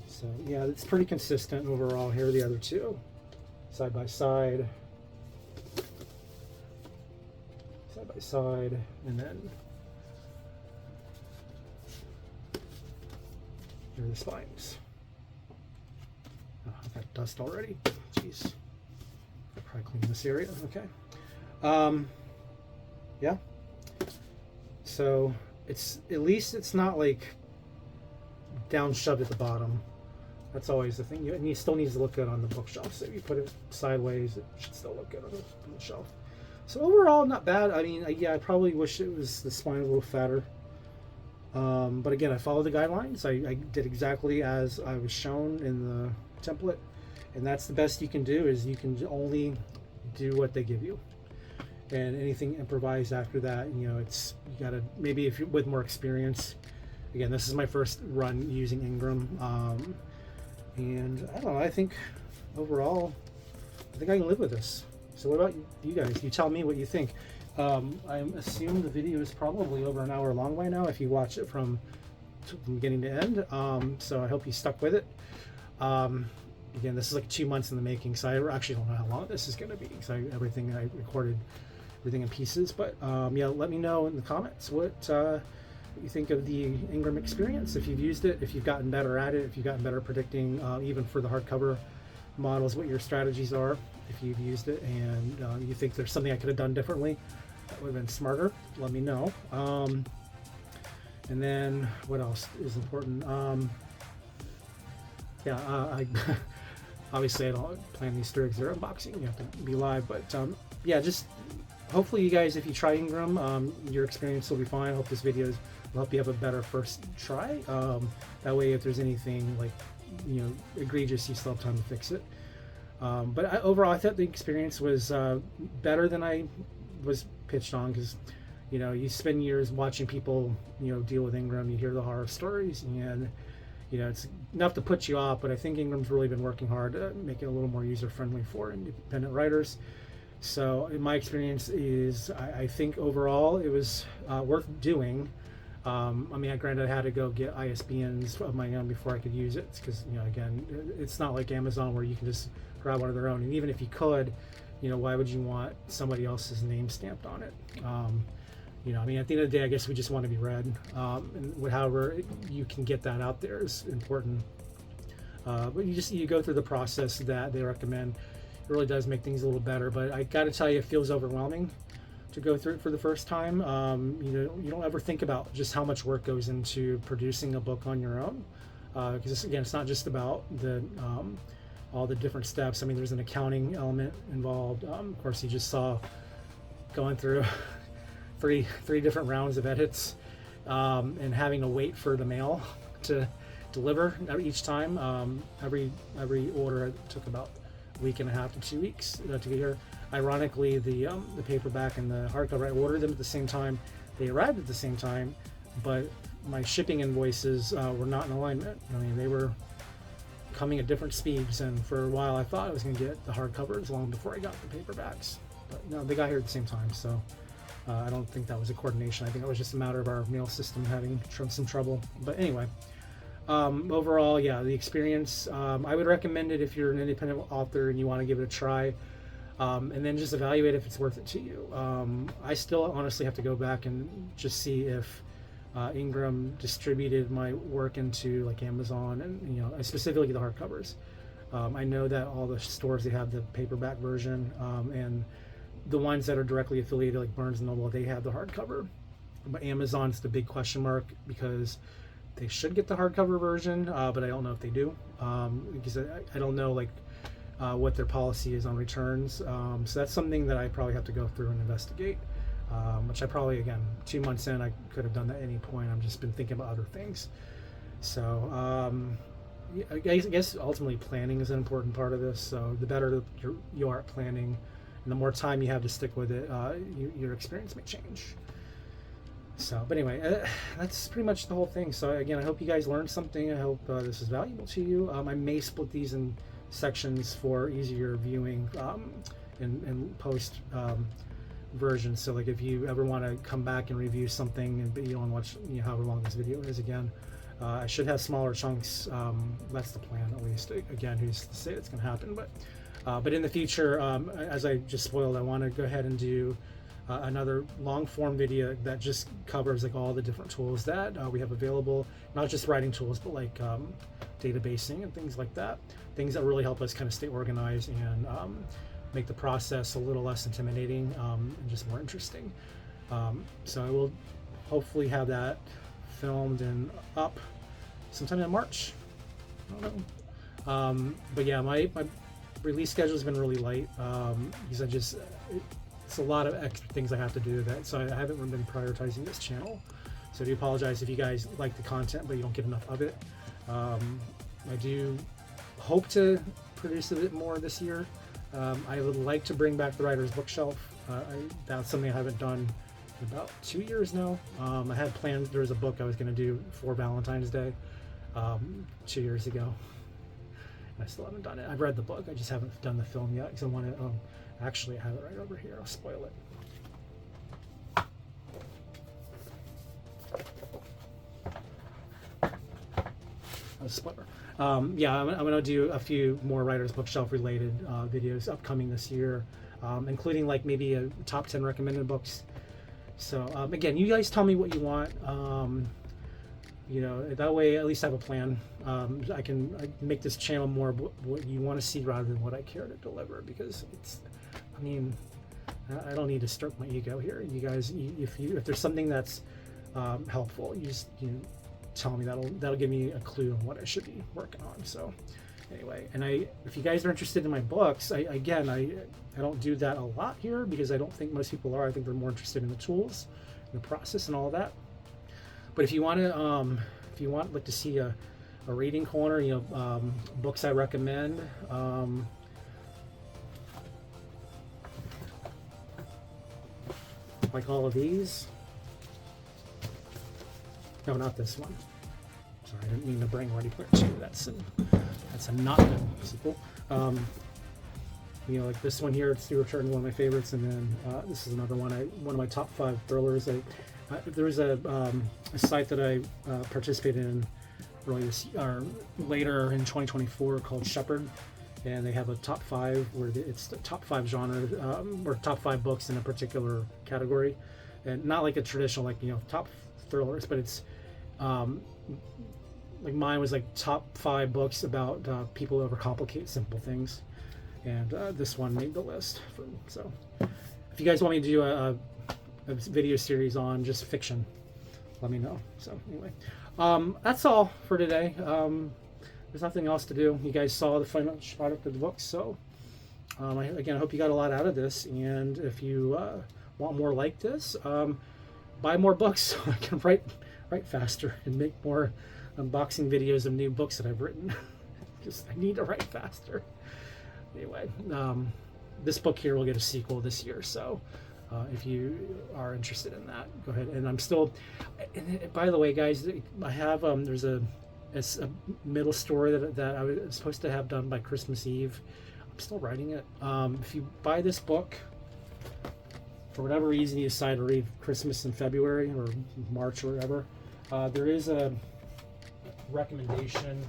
So yeah, it's pretty consistent overall. Here are the other 2, side by side. Side by side, and then here are the spines. Oh, I've got dust already. Jeez. I'll probably clean this area. Okay. Yeah. So it's, at least it's not like down shoved at the bottom. That's always the thing. It still needs to look good on the bookshelf. So if you put it sideways, it should still look good on the shelf. So overall, not bad. I mean, yeah, I probably wish it was the spine a little fatter. But again, I followed the guidelines. I did exactly as I was shown in the template, and that's the best you can do. Is you can only do what they give you, and anything improvised after that, you know, it's you gotta maybe if you're with more experience. Again, this is my first run using Ingram, and I don't know. I think overall, I think I can live with this. So what about you guys? You tell me what you think. I assume the video is probably over an hour long by now if you watch it from beginning to end. So I hope you stuck with it. Again, this is like 2 months in the making, so I actually don't know how long this is going to be because everything I recorded, everything in pieces. But yeah, let me know in the comments what you think of the Ingram experience. If you've used it, if you've gotten better at it, if you've gotten better predicting, even for the hardcover models, what your strategies are. If you've used it and you think there's something I could have done differently that would have been smarter, let me know. And then what else is important? Yeah, I obviously I don't plan these Easter eggs or unboxing. You have to be live, but yeah, just hopefully you guys, if you try Ingram, your experience will be fine. I hope this video will help you have a better first try. That way, if there's anything like egregious, you still have time to fix it. But overall, I thought the experience was better than I was pitched on, because you spend years watching people deal with Ingram. You hear the horror stories, and it's enough to put you off. But I think Ingram's really been working hard to make it a little more user friendly for independent writers. So in my experience is I think overall it was worth doing. I mean, granted, I had to go get ISBNs of my own before I could use it, because again, it's not like Amazon where you can just grab one of their own. And even if you could, why would you want somebody else's name stamped on it? I mean, at the end of the day, I guess we just want to be read. And however you can get that out there is important. But you go through the process that they recommend. It really does make things a little better. But I got to tell you, it feels overwhelming to go through it for the first time. You don't ever think about just how much work goes into producing a book on your own. Because again, it's not just about the all the different steps. I mean, there's an accounting element involved. Of course, you just saw going through three different rounds of edits, and having to wait for the mail to deliver each time. Every order took about a week and a half to 2 weeks to get here. Ironically, the paperback and the hardcover, I ordered them at the same time. They arrived at the same time, but my shipping invoices were not in alignment. I mean, they were coming at different speeds, and for a while I thought I was going to get the hardcovers long before I got the paperbacks. But no, they got here at the same time, so I don't think that was a coordination. I think it was just a matter of our mail system having some trouble. But anyway, overall, yeah, the experience, I would recommend it if you're an independent author and you want to give it a try. And then just evaluate if it's worth it to you. I still honestly have to go back and just see if Ingram distributed my work into like Amazon and specifically the hardcovers. I know that all the stores, they have the paperback version, and the ones that are directly affiliated like Barnes & Noble, they have the hardcover. But Amazon's the big question mark, because they should get the hardcover version, but I don't know if they do, because I don't know what their policy is on returns. So that's something that I probably have to go through and investigate, which I probably, again, 2 months in, I could have done that at any point. I've just been thinking about other things. So I guess ultimately planning is an important part of this. So the better you are at planning and the more time you have to stick with it, your experience may change. So, but anyway, that's pretty much the whole thing. So again, I hope you guys learned something. I hope this is valuable to you. I may split these in sections for easier viewing and post versions. So like if you ever want to come back and review something and you don't watch however long this video is, again, I should have smaller chunks. That's the plan, at least. Again, who's to say it's going to happen? But in the future, as I just spoiled, I want to go ahead and do another long form video that just covers like all the different tools that we have available, not just writing tools, but like databasing and things like that, things that really help us kind of stay organized and make the process a little less intimidating and just more interesting. So I will hopefully have that filmed and up sometime in March. I don't know. But yeah, my release schedule has been really light, because it's a lot of extra things I have to do so I haven't really been prioritizing this channel. So I do apologize if you guys like the content but you don't get enough of it. I do hope to produce a bit more this year. I would like to bring back the writer's bookshelf. That's something I haven't done in about 2 years now. I had planned, there was a book I was going to do for Valentine's Day 2 years ago. I still haven't done it. I've read the book, I just haven't done the film yet because I want to, actually I have it right over here, I'll spoil it. Spoiler. Yeah, I'm going to do a few more writer's bookshelf related videos upcoming this year, including like maybe a top 10 recommended books. So again, you guys tell me what you want. You know, that way at least I have a plan. I can make this channel more what you want to see rather than what I care to deliver, because it's, I mean, I don't need to stroke my ego here. You guys, if there's something that's helpful, you tell me. That'll give me a clue on what I should be working on. So anyway, and if you guys are interested in my books, I don't do that a lot here because I don't think most people are. I think they're more interested in the tools, the process, and all of that. But if you want like to see a reading corner, you know, books I recommend. Like all of these. No, not this one. Sorry, I didn't mean to bring Ready Player 2. That's a not good sequel. You know, like this one here, it's Return, one of my favorites, and then this is another one. One of my top 5 thrillers. There was a site that I participated in later in 2024 called Shepherd, and they have a top 5 where it's the top 5 genre or top 5 books in a particular category, and not like a traditional, like, you know, top thrillers, but it's like mine was like top 5 books about people who overcomplicate simple things, and this one made the list. So if you guys want me to do a video series on just fiction, let me know. So anyway, that's all for today. There's nothing else to do. You guys saw the final product of the book, so again, I hope you got a lot out of this, and if you want more like this, buy more books so I can write faster and make more unboxing videos of new books that I've written. Just I need to write faster. Anyway, this book here will get a sequel this year, so if you are interested in that, go ahead. And I'm still, and by the way, guys, I have there's a middle story that I was supposed to have done by Christmas Eve. I'm still writing it. If you buy this book, for whatever reason you decide to read Christmas in February or March or whatever, there is a recommendation.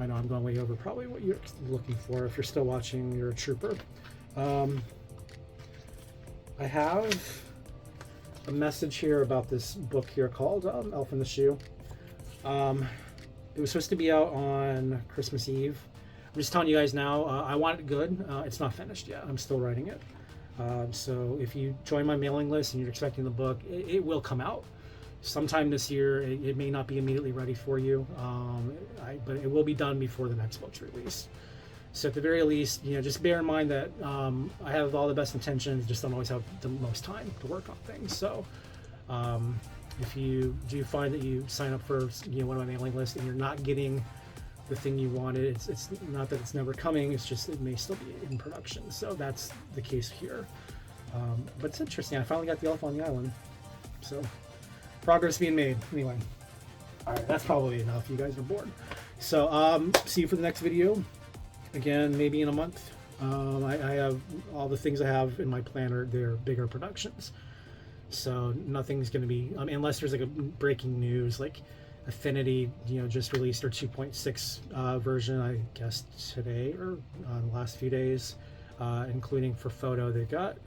I know I'm going way over probably what you're looking for. If you're still watching, you're a trooper. I have a message here about this book here called Elf in the Shoe. It was supposed to be out on Christmas Eve. I'm just telling you guys now, I want it good. It's not finished yet. I'm still writing it. So if you join my mailing list and you're expecting the book, it will come out sometime this year. It may not be immediately ready for you, but it will be done before the next book's released. So at the very least, you know, just bear in mind that I have all the best intentions, just don't always have the most time to work on things. So if you do find that you sign up for, you know, one of my mailing lists and you're not getting the thing you wanted, it's not that it's never coming, it's just it may still be in production. So that's the case here. But it's interesting. I finally got the Elf on the Island. So progress being made. Anyway, all right, that's probably enough. You guys are bored. So see you for the next video. Again, maybe in a month. I have all the things I have in my planner. They're bigger productions, so nothing's going to be unless there's like a breaking news, like Affinity, you know, just released their 2.6 version, I guess today or the last few days, including for photo. They got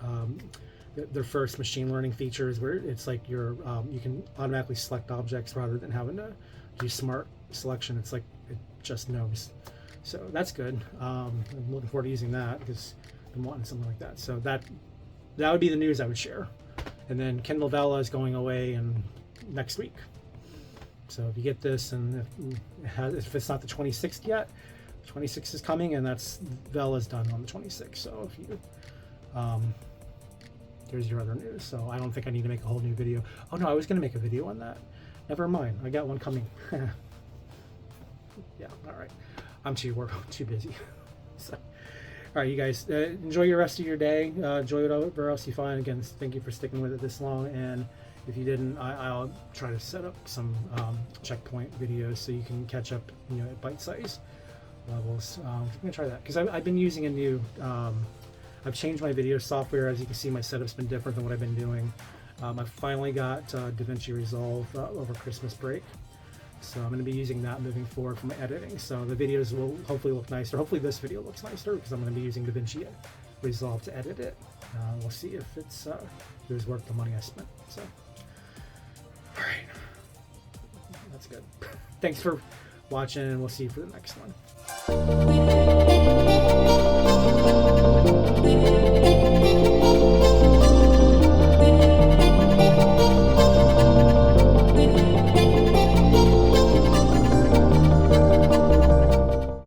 their first machine learning features where it's like you can automatically select objects rather than having to do smart selection. It's like it just knows. So that's good. I'm looking forward to using that because I'm wanting something like that. So that would be the news I would share. And then Kindle Vella is going away next week. So if you get this, and if it's not the 26th yet, the 26th is coming, and that's Vella's done on the 26th. So if you there's your other news. So I don't think I need to make a whole new video. Oh no, I was going to make a video on that. Never mind. I got one coming. Yeah, all right. I'm too busy. So, all right, you guys, enjoy your rest of your day. Enjoy whatever else you find. Again, thank you for sticking with it this long. And if you didn't, I'll try to set up some checkpoint videos so you can catch up, you know, at bite-sized levels. I'm gonna try that because I've been using a new. I've changed my video software. As you can see, my setup's been different than what I've been doing. I finally got DaVinci Resolve over Christmas break. So I'm going to be using that moving forward for my editing. So the videos will hopefully look nicer. Hopefully this video looks nicer because I'm going to be using DaVinci Resolve to edit it. We'll see if it was worth the money I spent. So, all right, that's good. Thanks for watching, and we'll see you for the next one.